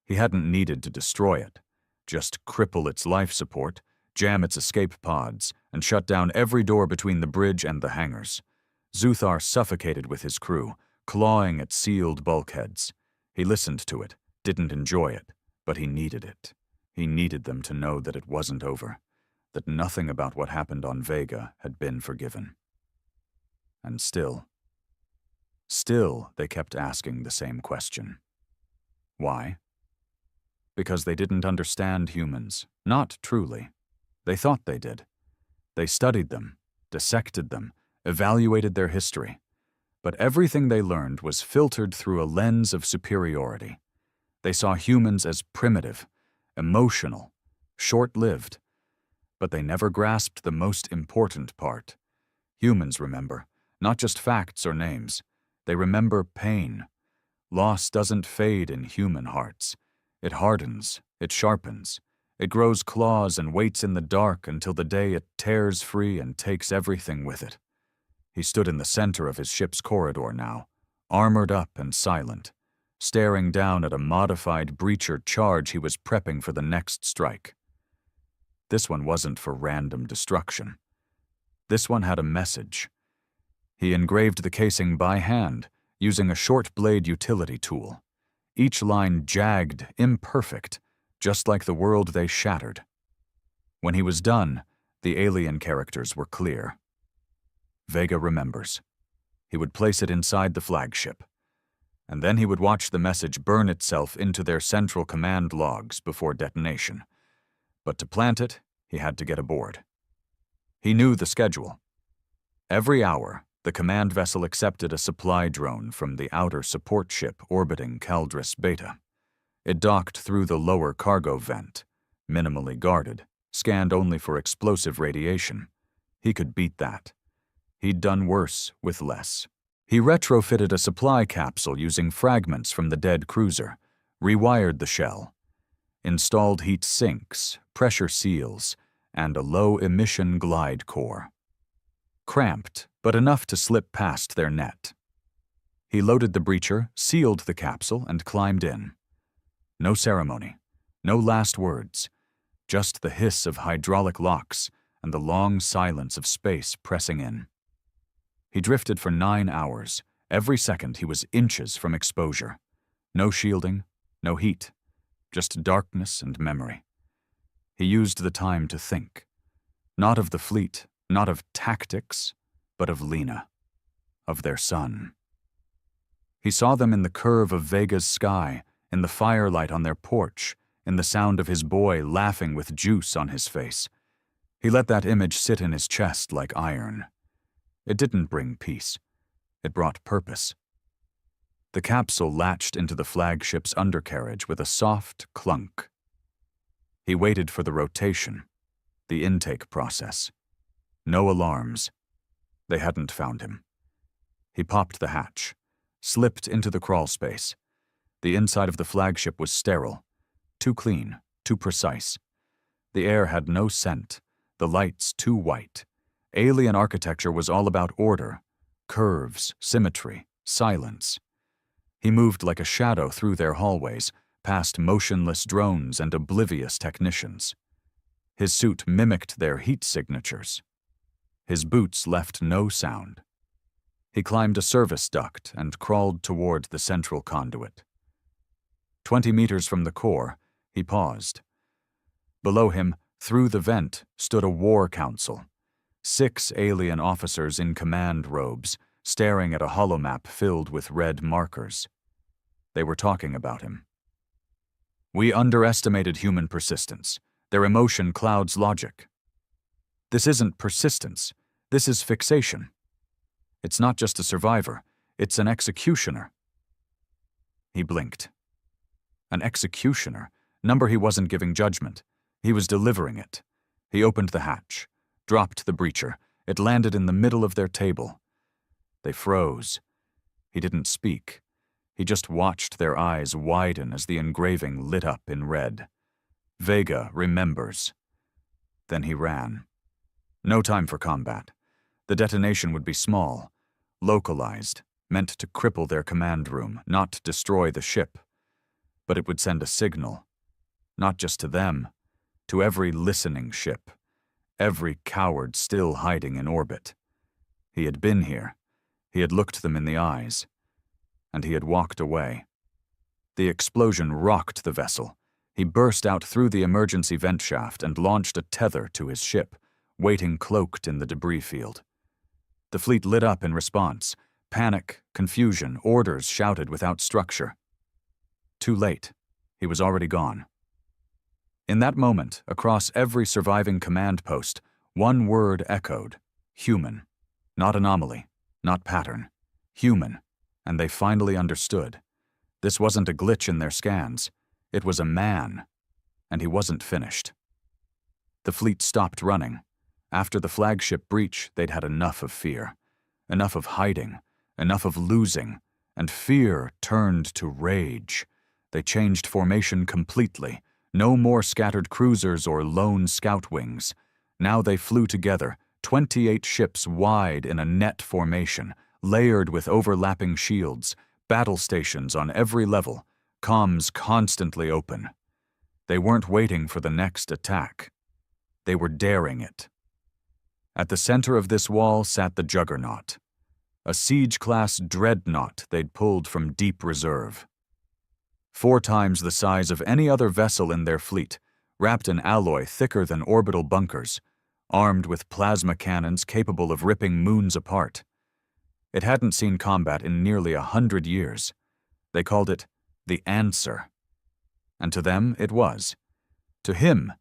He hadn't needed to destroy it, just cripple its life support, jam its escape pods, and shut down every door between the bridge and the hangars. Zuthar suffocated with his crew, clawing at sealed bulkheads. He listened to it, didn't enjoy it, but he needed it. He needed them to know that it wasn't over, that nothing about what happened on Vega had been forgiven. And still they kept asking the same question. Why? Because they didn't understand humans, not truly. They thought they did. They studied them, dissected them, evaluated their history. But everything they learned was filtered through a lens of superiority. They saw humans as primitive, emotional, short-lived. But they never grasped the most important part. Humans remember, not just facts or names. They remember pain. Loss doesn't fade in human hearts. It hardens, it sharpens. It grows claws and waits in the dark until the day it tears free and takes everything with it. He stood in the center of his ship's corridor now, armored up and silent, staring down at a modified breacher charge he was prepping for the next strike. This one wasn't for random destruction. This one had a message. He engraved the casing by hand, using a short-blade utility tool. Each line jagged, imperfect, just like the world they shattered. When he was done, the alien characters were clear. Vega remembers. He would place it inside the flagship, and then he would watch the message burn itself into their central command logs before detonation. But to plant it, he had to get aboard. He knew the schedule. Every hour, the command vessel accepted a supply drone from the outer support ship orbiting Caldris Beta. It docked through the lower cargo vent, minimally guarded, scanned only for explosive radiation. He could beat that. He'd done worse with less. He retrofitted a supply capsule using fragments from the dead cruiser, rewired the shell, installed heat sinks, pressure seals, and a low-emission glide core. Cramped, but enough to slip past their net. He loaded the breacher, sealed the capsule, and climbed in. No ceremony, no last words, just the hiss of hydraulic locks and the long silence of space pressing in. He drifted for 9 hours. Every second he was inches from exposure. No shielding, no heat, just darkness and memory. He used the time to think. Not of the fleet, not of tactics, but of Lena, of their son. He saw them in the curve of Vega's sky, in the firelight on their porch, in the sound of his boy laughing with juice on his face. He let that image sit in his chest like iron. It didn't bring peace. It brought purpose. The capsule latched into the flagship's undercarriage with a soft clunk. He waited for the rotation, the intake process. No alarms. They hadn't found him. He popped the hatch, slipped into the crawl space. The inside of the flagship was sterile, too clean, too precise. The air had no scent, the lights too white. Alien architecture was all about order, curves, symmetry, silence. He moved like a shadow through their hallways, past motionless drones and oblivious technicians. His suit mimicked their heat signatures. His boots left no sound. He climbed a service duct and crawled toward the central conduit. 20 meters from the core, he paused. Below him, through the vent, stood a war council. 6 alien officers in command robes, staring at a holomap filled with red markers. They were talking about him. We underestimated human persistence. Their emotion clouds logic. This isn't persistence. This is fixation. It's not just a survivor. It's an executioner. He blinked. An executioner. Number he wasn't giving judgment. He was delivering it. He opened the hatch, dropped the breacher. It landed in the middle of their table. They froze. He didn't speak. He just watched their eyes widen as the engraving lit up in red. Vega remembers. Then he ran. No time for combat. The detonation would be small, localized, meant to cripple their command room, not destroy the ship. But it would send a signal, not just to them, to every listening ship, every coward still hiding in orbit. He had been here. He had looked them in the eyes. And he had walked away. The explosion rocked the vessel. He burst out through the emergency vent shaft and launched a tether to his ship, waiting cloaked in the debris field. The fleet lit up in response. Panic, confusion, orders shouted without structure. Too late. He was already gone. In that moment, across every surviving command post, one word echoed: human. Not anomaly, not pattern. human, and they finally understood. This wasn't a glitch in their scans. It was a man, and he wasn't finished. The fleet stopped running. After the flagship breach, they'd had enough of fear, enough of hiding, enough of losing, and fear turned to rage. They changed formation completely. No more scattered cruisers or lone scout wings. Now they flew together, 28 ships wide in a net formation, layered with overlapping shields, battle stations on every level, comms constantly open. They weren't waiting for the next attack. They were daring it. At the center of this wall sat the Juggernaut, a siege-class dreadnought they'd pulled from deep reserve. 4 times the size of any other vessel in their fleet, wrapped in alloy thicker than orbital bunkers, armed with plasma cannons capable of ripping moons apart. It hadn't seen combat in nearly 100 years. They called it the Answer. And to them, it was. To him,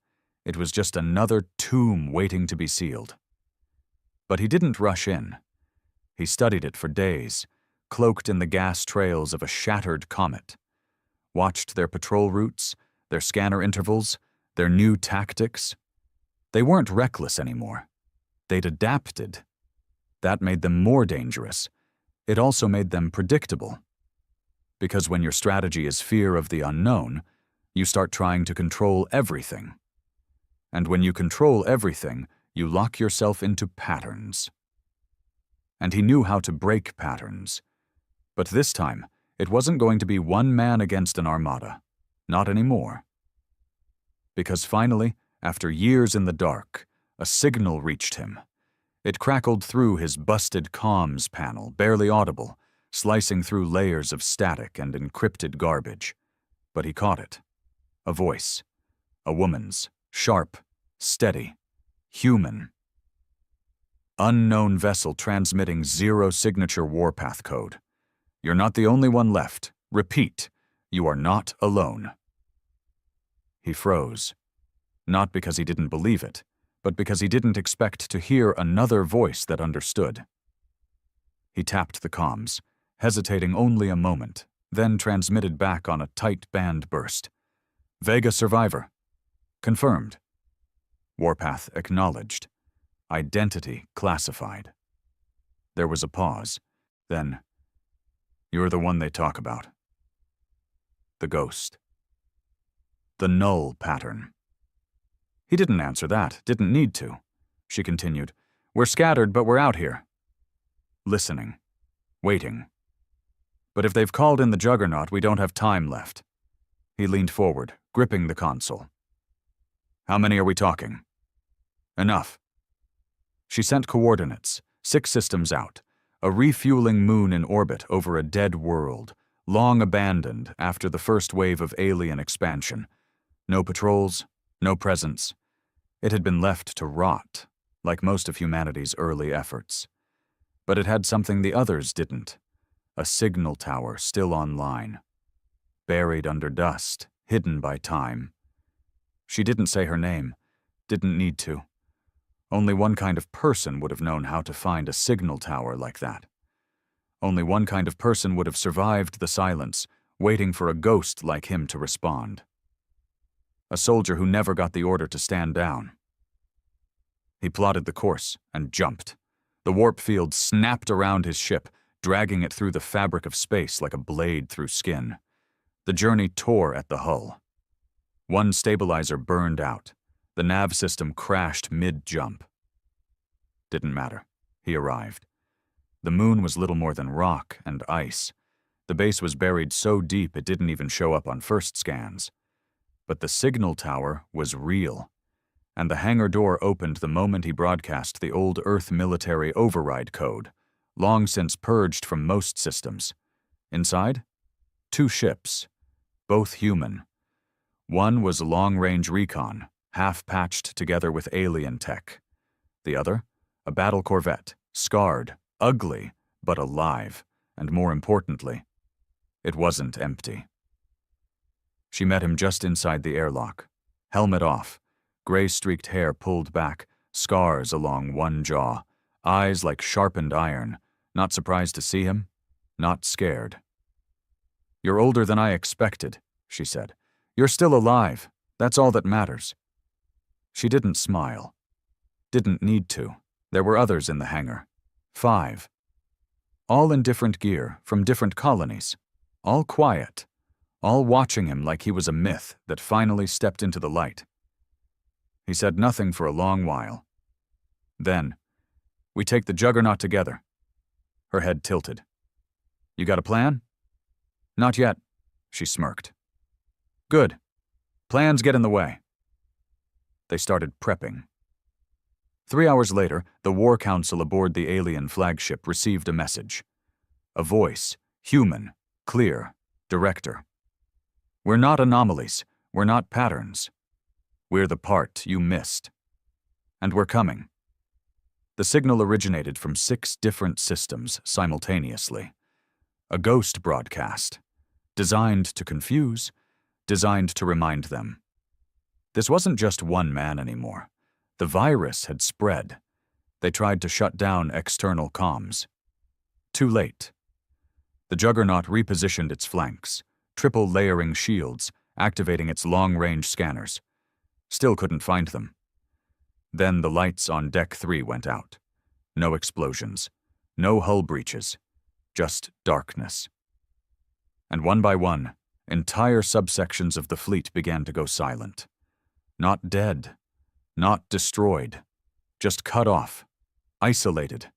it was just another tomb waiting to be sealed. But he didn't rush in. He studied it for days, cloaked in the gas trails of a shattered comet. Watched their patrol routes, their scanner intervals, their new tactics. They weren't reckless anymore. They'd adapted. That made them more dangerous. It also made them predictable. Because when your strategy is fear of the unknown, you start trying to control everything. And when you control everything, you lock yourself into patterns. And he knew how to break patterns. But this time, it wasn't going to be one man against an armada. Not anymore. Because finally, after years in the dark, a signal reached him. It crackled through his busted comms panel, barely audible, slicing through layers of static and encrypted garbage. But he caught it. A voice. A woman's. Sharp. Steady. Human. Unknown vessel transmitting 0 signature warpath code. You're not the only one left. Repeat, you are not alone. He froze. Not because he didn't believe it, but because he didn't expect to hear another voice that understood. He tapped the comms, hesitating only a moment, then transmitted back on a tight band burst. Vega survivor. Confirmed. Warpath acknowledged. Identity classified. There was a pause. Then, "You're the one they talk about." The ghost. The null pattern. He didn't answer that, didn't need to. She continued, "We're scattered, but we're out here." Listening. Waiting. "But if they've called in the Juggernaut, we don't have time left." He leaned forward, gripping the console. "How many are we talking?" "Enough." She sent coordinates, 6 systems out, a refueling moon in orbit over a dead world, long abandoned after the first wave of alien expansion. No patrols, no presence. It had been left to rot, like most of humanity's early efforts. But it had something the others didn't. A signal tower still online. Buried under dust, hidden by time. She didn't say her name, didn't need to. Only one kind of person would have known how to find a signal tower like that. Only one kind of person would have survived the silence, waiting for a ghost like him to respond. A soldier who never got the order to stand down. He plotted the course and jumped. The warp field snapped around his ship, dragging it through the fabric of space like a blade through skin. The journey tore at the hull. One stabilizer burned out. The nav system crashed mid-jump. Didn't matter. He arrived. The moon was little more than rock and ice. The base was buried so deep it didn't even show up on first scans. But the signal tower was real, and the hangar door opened the moment he broadcast the old Earth military override code, long since purged from most systems. Inside? 2 ships, both human. One was long-range recon, half-patched together with alien tech. The other, a battle corvette, scarred, ugly, but alive, and more importantly, it wasn't empty. She met him just inside the airlock, helmet off, gray-streaked hair pulled back, scars along one jaw, eyes like sharpened iron. Not surprised to see him? not scared. "You're older than I expected," she said. "You're still alive. That's all that matters." She didn't smile. Didn't need to. There were others in the hangar. 5. All in different gear, from different colonies. All quiet. All watching him like he was a myth that finally stepped into the light. He said nothing for a long while. Then, "We take the Juggernaut together." Her head tilted. "You got a plan?" "Not yet," she smirked. "Good. Plans get in the way." They started prepping. 3 hours later, the War Council aboard the alien flagship received a message. A voice, human, clear, director. "We're not anomalies. We're not patterns. We're the part you missed. And we're coming." The signal originated from 6 different systems simultaneously. A ghost broadcast, designed to confuse, designed to remind them. This wasn't just one man anymore. The virus had spread. They tried to shut down external comms. Too late. The Juggernaut repositioned its flanks, triple layering shields, activating its long-range scanners. Still couldn't find them. Then the lights on Deck 3 went out. No explosions. No hull breaches. Just darkness. And one by one, entire subsections of the fleet began to go silent. Not dead. Not destroyed. Just cut off. Isolated.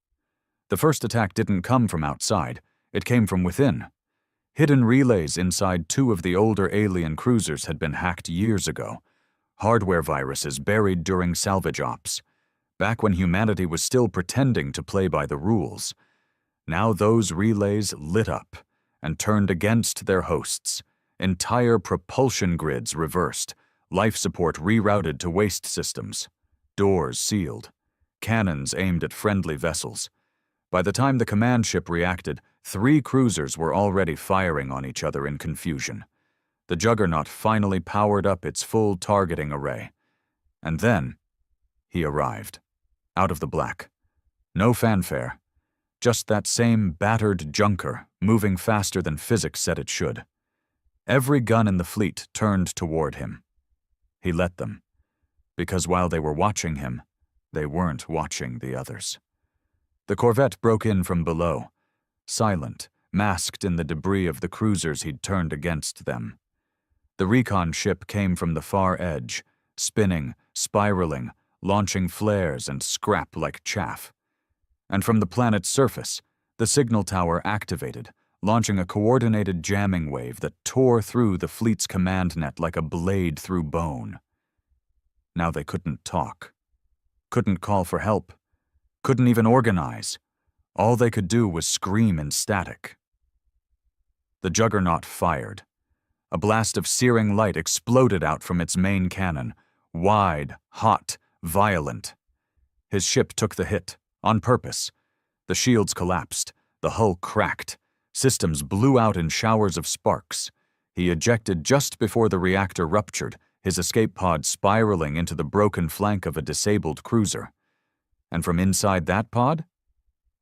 The first attack didn't come from outside. It came from within. Hidden relays inside 2 of the older alien cruisers had been hacked years ago. Hardware viruses buried during salvage ops. Back when humanity was still pretending to play by the rules. Now those relays lit up and turned against their hosts. Entire propulsion grids reversed. Life support rerouted to waste systems. Doors sealed. Cannons aimed at friendly vessels. By the time the command ship reacted, 3 cruisers were already firing on each other in confusion. The Juggernaut finally powered up its full targeting array. And then, he arrived. Out of the black. No fanfare. Just that same battered junker, moving faster than physics said it should. Every gun in the fleet turned toward him. He let them. Because while they were watching him, they weren't watching the others. The corvette broke in from below. Silent, masked in the debris of the cruisers he'd turned against them. The recon ship came from the far edge, spinning, spiraling, launching flares and scrap like chaff. And from the planet's surface, the signal tower activated, launching a coordinated jamming wave that tore through the fleet's command net like a blade through bone. Now they couldn't talk. Couldn't call for help. Couldn't even organize. All they could do was scream in static. The Juggernaut fired. A blast of searing light exploded out from its main cannon, wide, hot, violent. His ship took the hit, on purpose. The shields collapsed, the hull cracked, systems blew out in showers of sparks. He ejected just before the reactor ruptured, his escape pod spiraling into the broken flank of a disabled cruiser. And from inside that pod,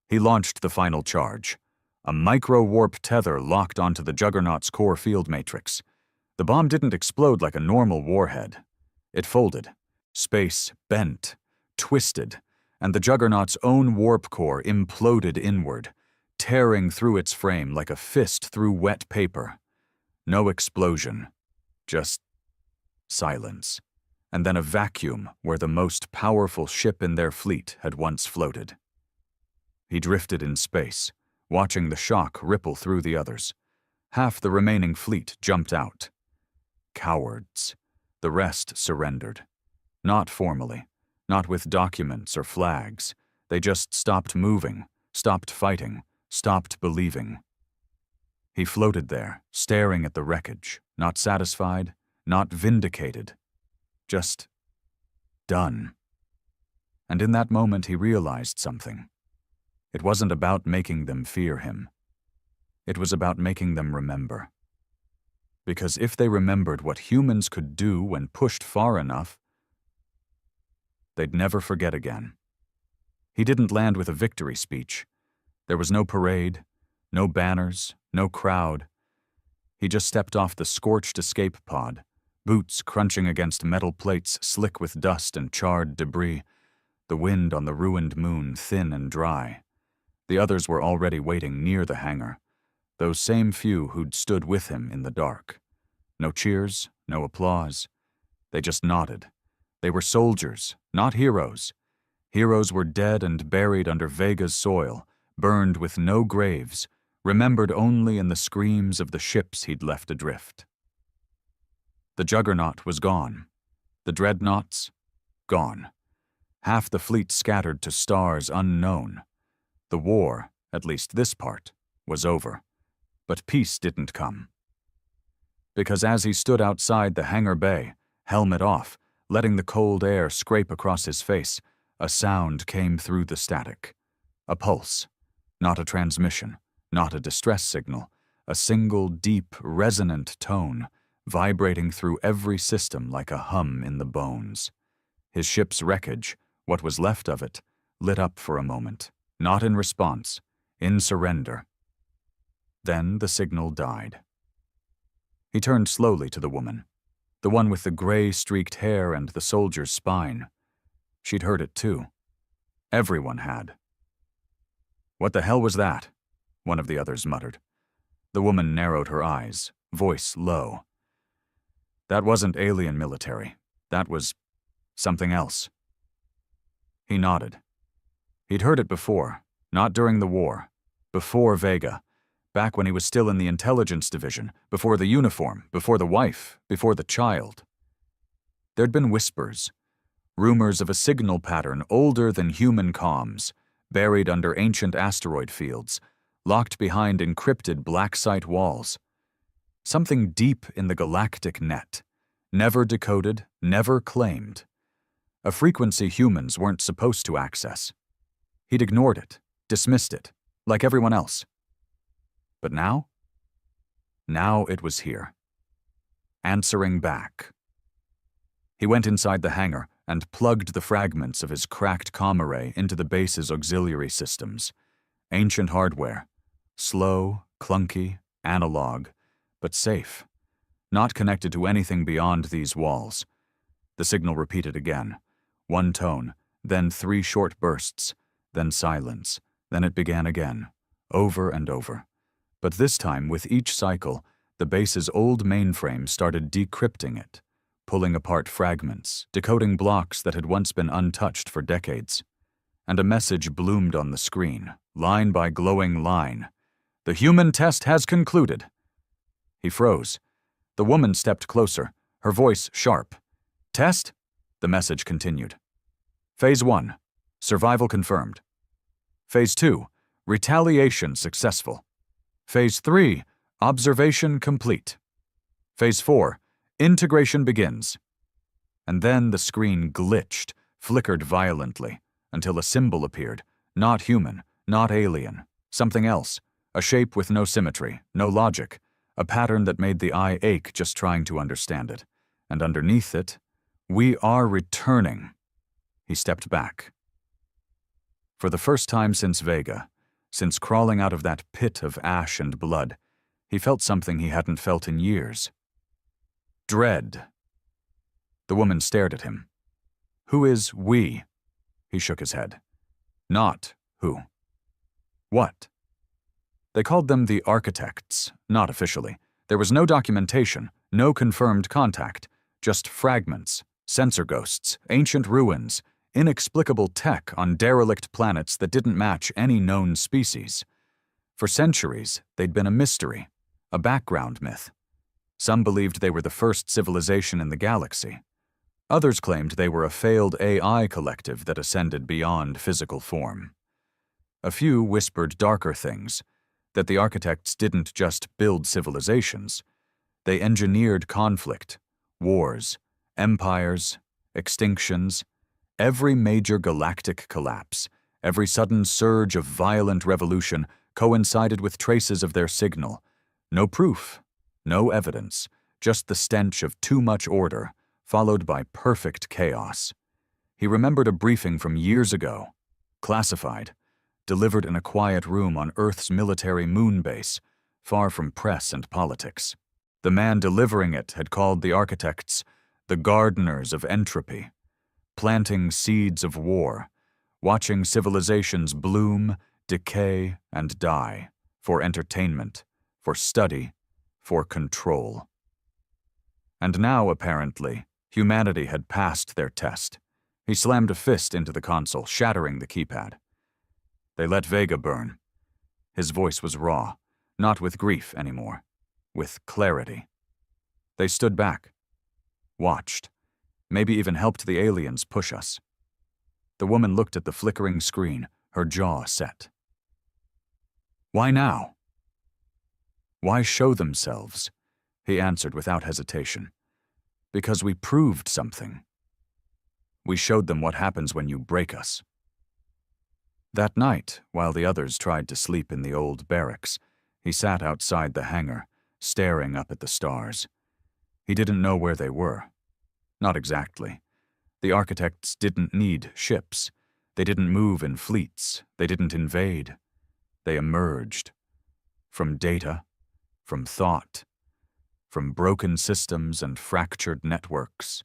he launched the final charge. A micro-warp tether locked onto the Juggernaut's core field matrix. The bomb didn't explode like a normal warhead. It folded. Space bent, twisted, and the Juggernaut's own warp core imploded inward, tearing through its frame like a fist through wet paper. No explosion, just silence, and then a vacuum where the most powerful ship in their fleet had once floated. He drifted in space, watching the shock ripple through the others. Half the remaining fleet jumped out. Cowards. The rest surrendered. Not formally, not with documents or flags. They just stopped moving, stopped fighting, stopped believing. He floated there, staring at the wreckage, not satisfied, not vindicated. Just done. And in that moment he realized something. It wasn't about making them fear him. It was about making them remember. Because if they remembered what humans could do when pushed far enough, they'd never forget again. He didn't land with a victory speech. There was no parade, No banners, no crowd. He just stepped off the scorched escape pod, boots crunching against metal plates slick with dust and charred debris, the wind on the ruined moon thin and dry. The others were already waiting near the hangar, those same few who'd stood with him in the dark. No cheers, no applause. They just nodded. They were soldiers, not heroes. Heroes were dead and buried under Vega's soil, burned with no graves, remembered only in the screams of the ships he'd left adrift. The Juggernaut was gone. The dreadnoughts, gone. Half the fleet scattered to stars unknown. The war, at least this part, was over. But peace didn't come. Because as he stood outside the hangar bay, helmet off, letting the cold air scrape across his face, a sound came through the static. A pulse, not a transmission, not a distress signal, a single deep, resonant tone, vibrating through every system like a hum in the bones. His ship's wreckage, what was left of it, lit up for a moment, not in response, in surrender. Then the signal died. He turned slowly to the woman, the one with the gray-streaked hair and the soldier's spine. She'd heard it too. Everyone had. "What the hell was that?" one of the others muttered. The woman narrowed her eyes, voice low. "That wasn't alien military. That was something else." He nodded. He'd heard it before, not during the war, before Vega, back when he was still in the intelligence division, before the uniform, before the wife, before the child. There'd been whispers, rumors of a signal pattern older than human comms, buried under ancient asteroid fields, locked behind encrypted black site walls. Something deep in the galactic net, never decoded, never claimed. A frequency humans weren't supposed to access. He'd ignored it, dismissed it, like everyone else. But now? Now it was here. Answering back. He went inside the hangar and plugged the fragments of his cracked comm array into the base's auxiliary systems. Ancient hardware. Slow, clunky, analog, but safe. Not connected to anything beyond these walls. The signal repeated again. One tone, then 3 short bursts, then silence, then it began again, over and over. But this time, with each cycle, the base's old mainframe started decrypting it, pulling apart fragments, decoding blocks that had once been untouched for decades. And a message bloomed on the screen, line by glowing line. "The human test has concluded." He froze. The woman stepped closer, her voice sharp. "Test?" The message continued. "Phase 1, survival confirmed. Phase 2, retaliation successful. Phase 3, observation complete. Phase 4, integration begins." And then the screen glitched, flickered violently, until a symbol appeared, not human, not alien, something else, a shape with no symmetry, no logic, a pattern that made the eye ache just trying to understand it. And underneath it, "We are returning." He stepped back. For the first time since Vega, since crawling out of that pit of ash and blood, he felt something he hadn't felt in years. Dread. The woman stared at him. "Who is we?" He shook his head. "Not who." "What?" They called them the architects, not officially. There was no documentation, no confirmed contact, just fragments, sensor ghosts, ancient ruins, inexplicable tech on derelict planets that didn't match any known species. For centuries, they'd been a mystery, a background myth. Some believed they were the first civilization in the galaxy. Others claimed they were a failed AI collective that ascended beyond physical form. A few whispered darker things, that the architects didn't just build civilizations. They engineered conflict, wars, empires, extinctions. Every major galactic collapse, every sudden surge of violent revolution coincided with traces of their signal. No proof, no evidence, just the stench of too much order, followed by perfect chaos. He remembered a briefing from years ago, classified, delivered in a quiet room on Earth's military moon base, far from press and politics. The man delivering it had called the architects the gardeners of entropy, planting seeds of war, watching civilizations bloom, decay, and die, for entertainment, for study, for control. And now, apparently, humanity had passed their test. He slammed a fist into the console, shattering the keypad. They let Vega burn. His voice was raw, not with grief anymore, with clarity. They stood back, watched, maybe even helped the aliens push us. The woman looked at the flickering screen, her jaw set. Why now? Why show themselves? He answered without hesitation. Because we proved something. We showed them what happens when you break us. That night, while the others tried to sleep in the old barracks, he sat outside the hangar, staring up at the stars. He didn't know where they were. Not exactly. The architects didn't need ships. They didn't move in fleets. They didn't invade. They emerged. From data, from thought, from broken systems and fractured networks,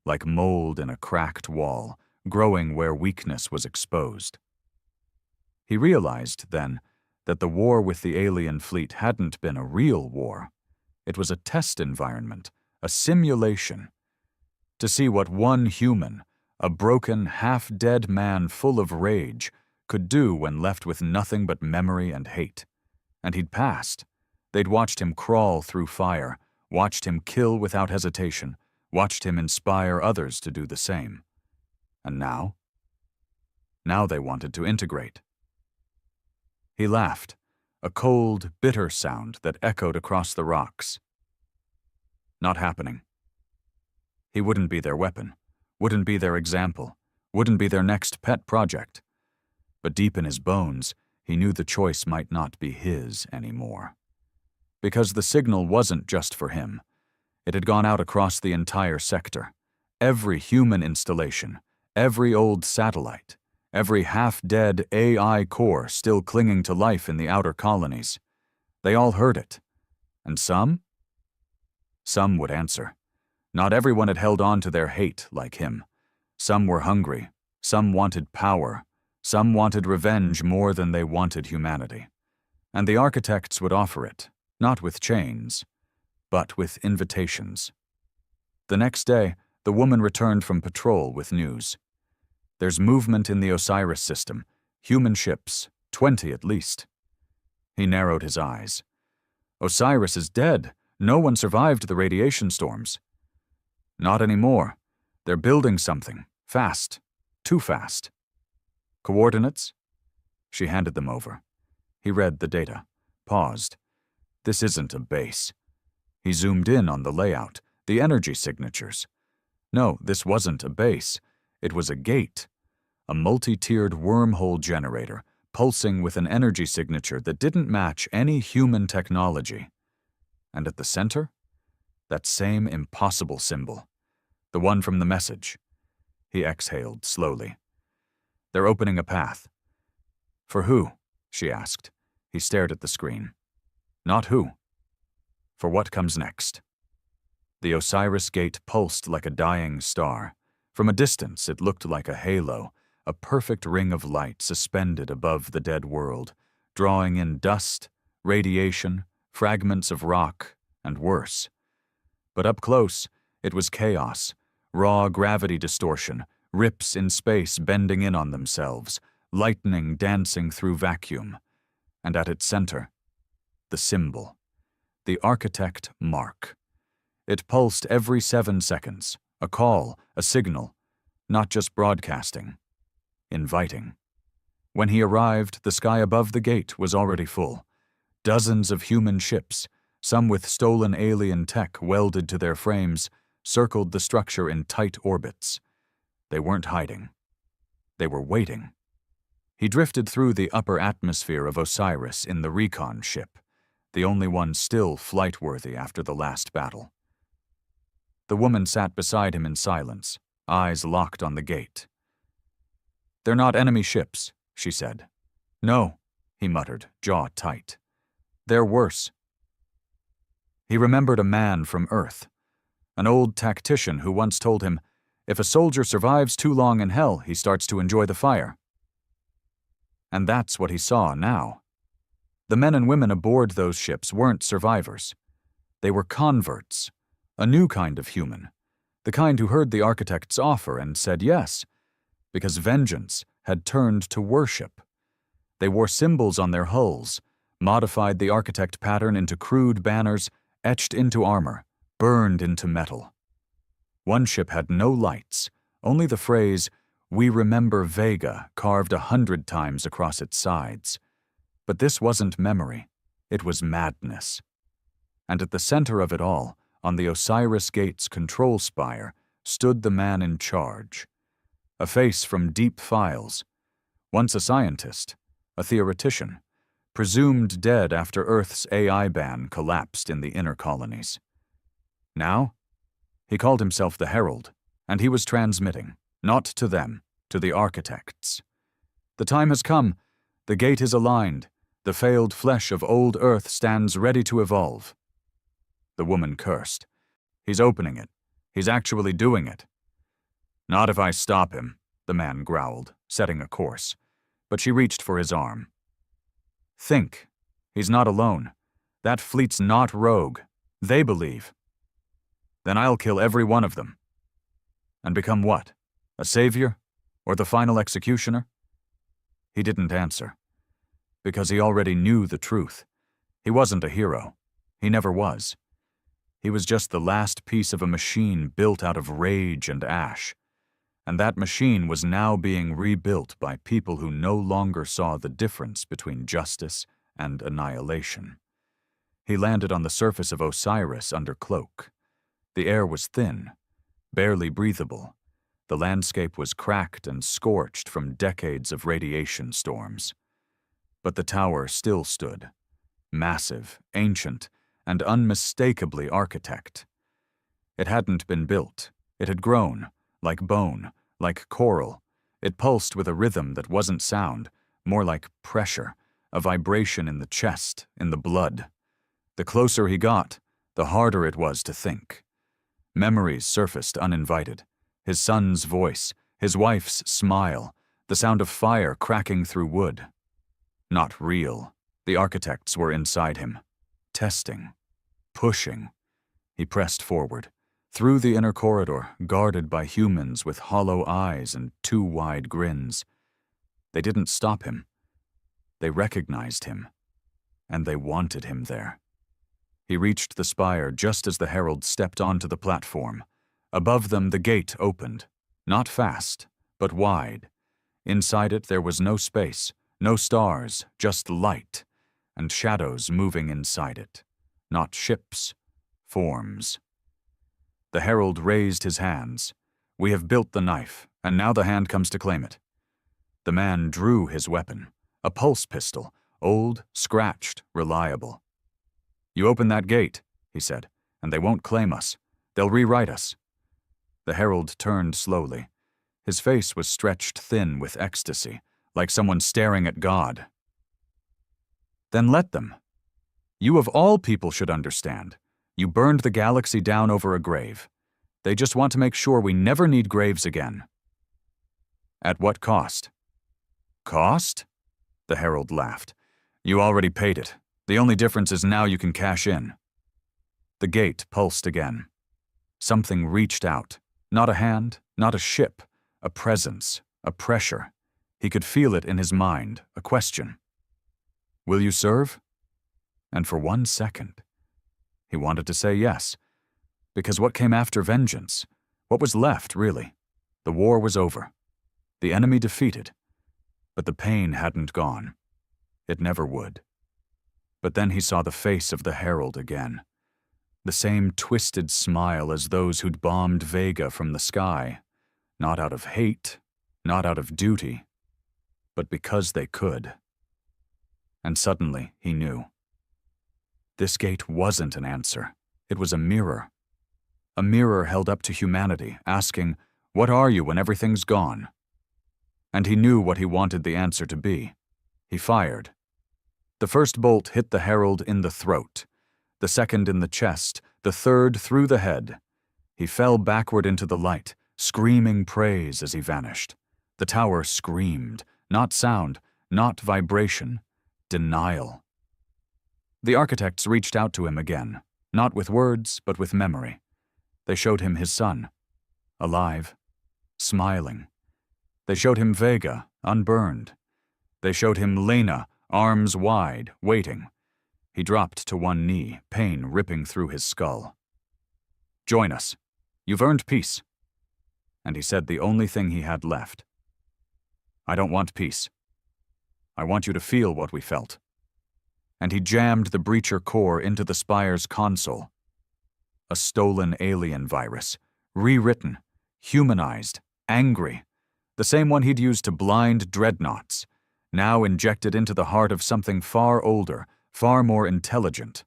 like mold in a cracked wall, growing where weakness was exposed. He realized, then, that the war with the alien fleet hadn't been a real war. It was a test environment, a simulation, to see what one human, a broken, half-dead man full of rage, could do when left with nothing but memory and hate. And he'd passed. They'd watched him crawl through fire, watched him kill without hesitation, watched him inspire others to do the same. And now? Now they wanted to integrate. He laughed, a cold, bitter sound that echoed across the rocks. Not happening. He wouldn't be their weapon, wouldn't be their example, wouldn't be their next pet project. But deep in his bones, he knew the choice might not be his anymore. Because the signal wasn't just for him. It had gone out across the entire sector. Every human installation, every old satellite, every half-dead AI core still clinging to life in the outer colonies. They all heard it. And some? Some would answer. Not everyone had held on to their hate like him. Some were hungry. Some wanted power. Some wanted revenge more than they wanted humanity. And the architects would offer it, not with chains, but with invitations. The next day, the woman returned from patrol with news. There's movement in the Osiris system, human ships, 20 at least. He narrowed his eyes. Osiris is dead. No one survived the radiation storms. Not anymore. They're building something, fast, too fast. Coordinates? She handed them over. He read the data, paused. This isn't a base. He zoomed in on the layout, the energy signatures. No, this wasn't a base. It was a gate, a multi-tiered wormhole generator, pulsing with an energy signature that didn't match any human technology. And at the center? That same impossible symbol, the one from the message. He exhaled slowly. They're opening a path. For who? She asked. He stared at the screen. Not who. For what comes next. The Osiris gate pulsed like a dying star. From a distance, it looked like a halo, a perfect ring of light suspended above the dead world, drawing in dust, radiation, fragments of rock, and worse. But up close, it was chaos, raw gravity distortion, rips in space bending in on themselves, lightning dancing through vacuum. And at its center, the symbol, the architect mark. It pulsed every 7 seconds, a call, a signal, not just broadcasting, inviting. When he arrived, the sky above the gate was already full. Dozens of human ships, some with stolen alien tech welded to their frames, circled the structure in tight orbits. They weren't hiding. They were waiting. He drifted through the upper atmosphere of Osiris in the recon ship, the only one still flight-worthy after the last battle. The woman sat beside him in silence, eyes locked on the gate. They're not enemy ships, she said. No, he muttered, jaw tight. They're worse. He remembered a man from Earth, an old tactician who once told him, if a soldier survives too long in hell, he starts to enjoy the fire. And that's what he saw now. The men and women aboard those ships weren't survivors. They were converts, a new kind of human, the kind who heard the architect's offer and said yes, because vengeance had turned to worship. They wore symbols on their hulls, modified the architect pattern into crude banners, etched into armor, burned into metal. One ship had no lights, only the phrase, "We remember Vega," carved 100 times across its sides. But this wasn't memory, it was madness. And at the center of it all, on the Osiris Gate's control spire, stood the man in charge. A face from deep files. Once a scientist, a theoretician, presumed dead after Earth's AI ban collapsed in the inner colonies. Now, he called himself the Herald, and he was transmitting, not to them, to the architects. The time has come, the gate is aligned, the failed flesh of old Earth stands ready to evolve. The woman cursed. He's opening it. He's actually doing it. Not if I stop him, the man growled, setting a course. But she reached for his arm. Think. He's not alone. That fleet's not rogue. They believe. Then I'll kill every one of them. And become what? A savior? Or the final executioner? He didn't answer. Because he already knew the truth. He wasn't a hero. He never was. He was just the last piece of a machine built out of rage and ash. And that machine was now being rebuilt by people who no longer saw the difference between justice and annihilation. He landed on the surface of Osiris under cloak. The air was thin, barely breathable. The landscape was cracked and scorched from decades of radiation storms. But the tower still stood, massive, ancient, and unmistakably architect. It hadn't been built. It had grown, like bone, like coral. It pulsed with a rhythm that wasn't sound, more like pressure, a vibration in the chest, in the blood. The closer he got, the harder it was to think. Memories surfaced uninvited. His son's voice, his wife's smile, the sound of fire cracking through wood. Not real. The architects were inside him. Testing. Pushing. He pressed forward. Through the inner corridor, guarded by humans with hollow eyes and too wide grins. They didn't stop him. They recognized him. And they wanted him there. He reached the spire just as the herald stepped onto the platform. Above them, the gate opened. Not fast, but wide. Inside it, there was no space, no stars, just light, and shadows moving inside it. Not ships, forms. The herald raised his hands. We have built the knife, and now the hand comes to claim it. The man drew his weapon, a pulse pistol, old, scratched, reliable. You open that gate, he said, and they won't claim us. They'll rewrite us. The herald turned slowly. His face was stretched thin with ecstasy, like someone staring at God. Then let them. You of all people should understand. You burned the galaxy down over a grave. They just want to make sure we never need graves again. At what cost? Cost? The herald laughed. You already paid it. The only difference is now you can cash in. The gate pulsed again. Something reached out. Not a hand, not a ship. A presence, a pressure. He could feel it in his mind, a question. Will you serve? And for 1 second, he wanted to say yes. Because what came after vengeance? What was left, really? The war was over. The enemy defeated. But the pain hadn't gone. It never would. But then he saw the face of the herald again. The same twisted smile as those who'd bombed Vega from the sky. Not out of hate, not out of duty, but because they could. And suddenly he knew. This gate wasn't an answer. It was a mirror. A mirror held up to humanity, asking, what are you when everything's gone? And he knew what he wanted the answer to be. He fired. The first bolt hit the herald in the throat, the second in the chest, the third through the head. He fell backward into the light, screaming praise as he vanished. The tower screamed, not sound, not vibration, denial. The architects reached out to him again, not with words, but with memory. They showed him his son, alive, smiling. They showed him Vega, unburned. They showed him Lena, arms wide, waiting. He dropped to one knee, pain ripping through his skull. "Join us. You've earned peace." And he said the only thing he had left. "I don't want peace. I want you to feel what we felt." And he jammed the breacher core into the spire's console. A stolen alien virus, rewritten, humanized, angry, the same one he'd used to blind dreadnoughts, now injected into the heart of something far older, far more intelligent.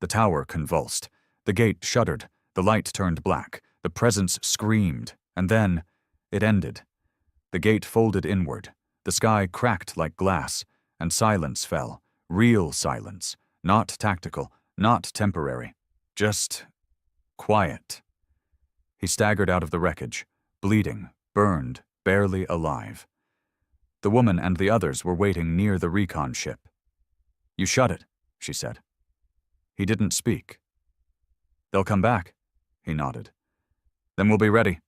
The tower convulsed, the gate shuddered, the light turned black, the presence screamed, and then it ended. The gate folded inward, the sky cracked like glass, and silence fell, real silence, not tactical, not temporary, just quiet. He staggered out of the wreckage, bleeding, burned, barely alive. The woman and the others were waiting near the recon ship. "You shut it," she said. He didn't speak. "They'll come back," he nodded. "Then we'll be ready."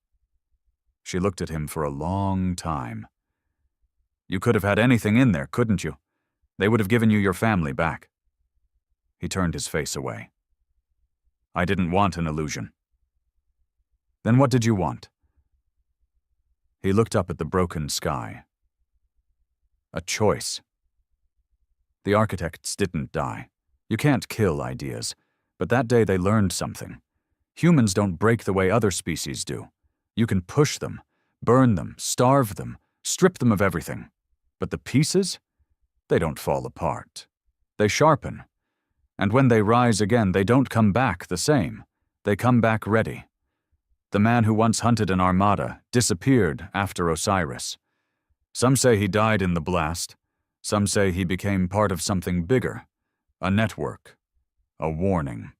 She looked at him for a long time. "You could have had anything in there, couldn't you? They would have given you your family back." He turned his face away. "I didn't want an illusion." "Then what did you want?" He looked up at the broken sky. A choice. The architects didn't die. You can't kill ideas, but that day they learned something. Humans don't break the way other species do. You can push them, burn them, starve them, strip them of everything. But the pieces? They don't fall apart. They sharpen. And when they rise again, they don't come back the same. They come back ready. The man who once hunted an armada disappeared after Osiris. Some say he died in the blast. Some say he became part of something bigger, a network, a warning.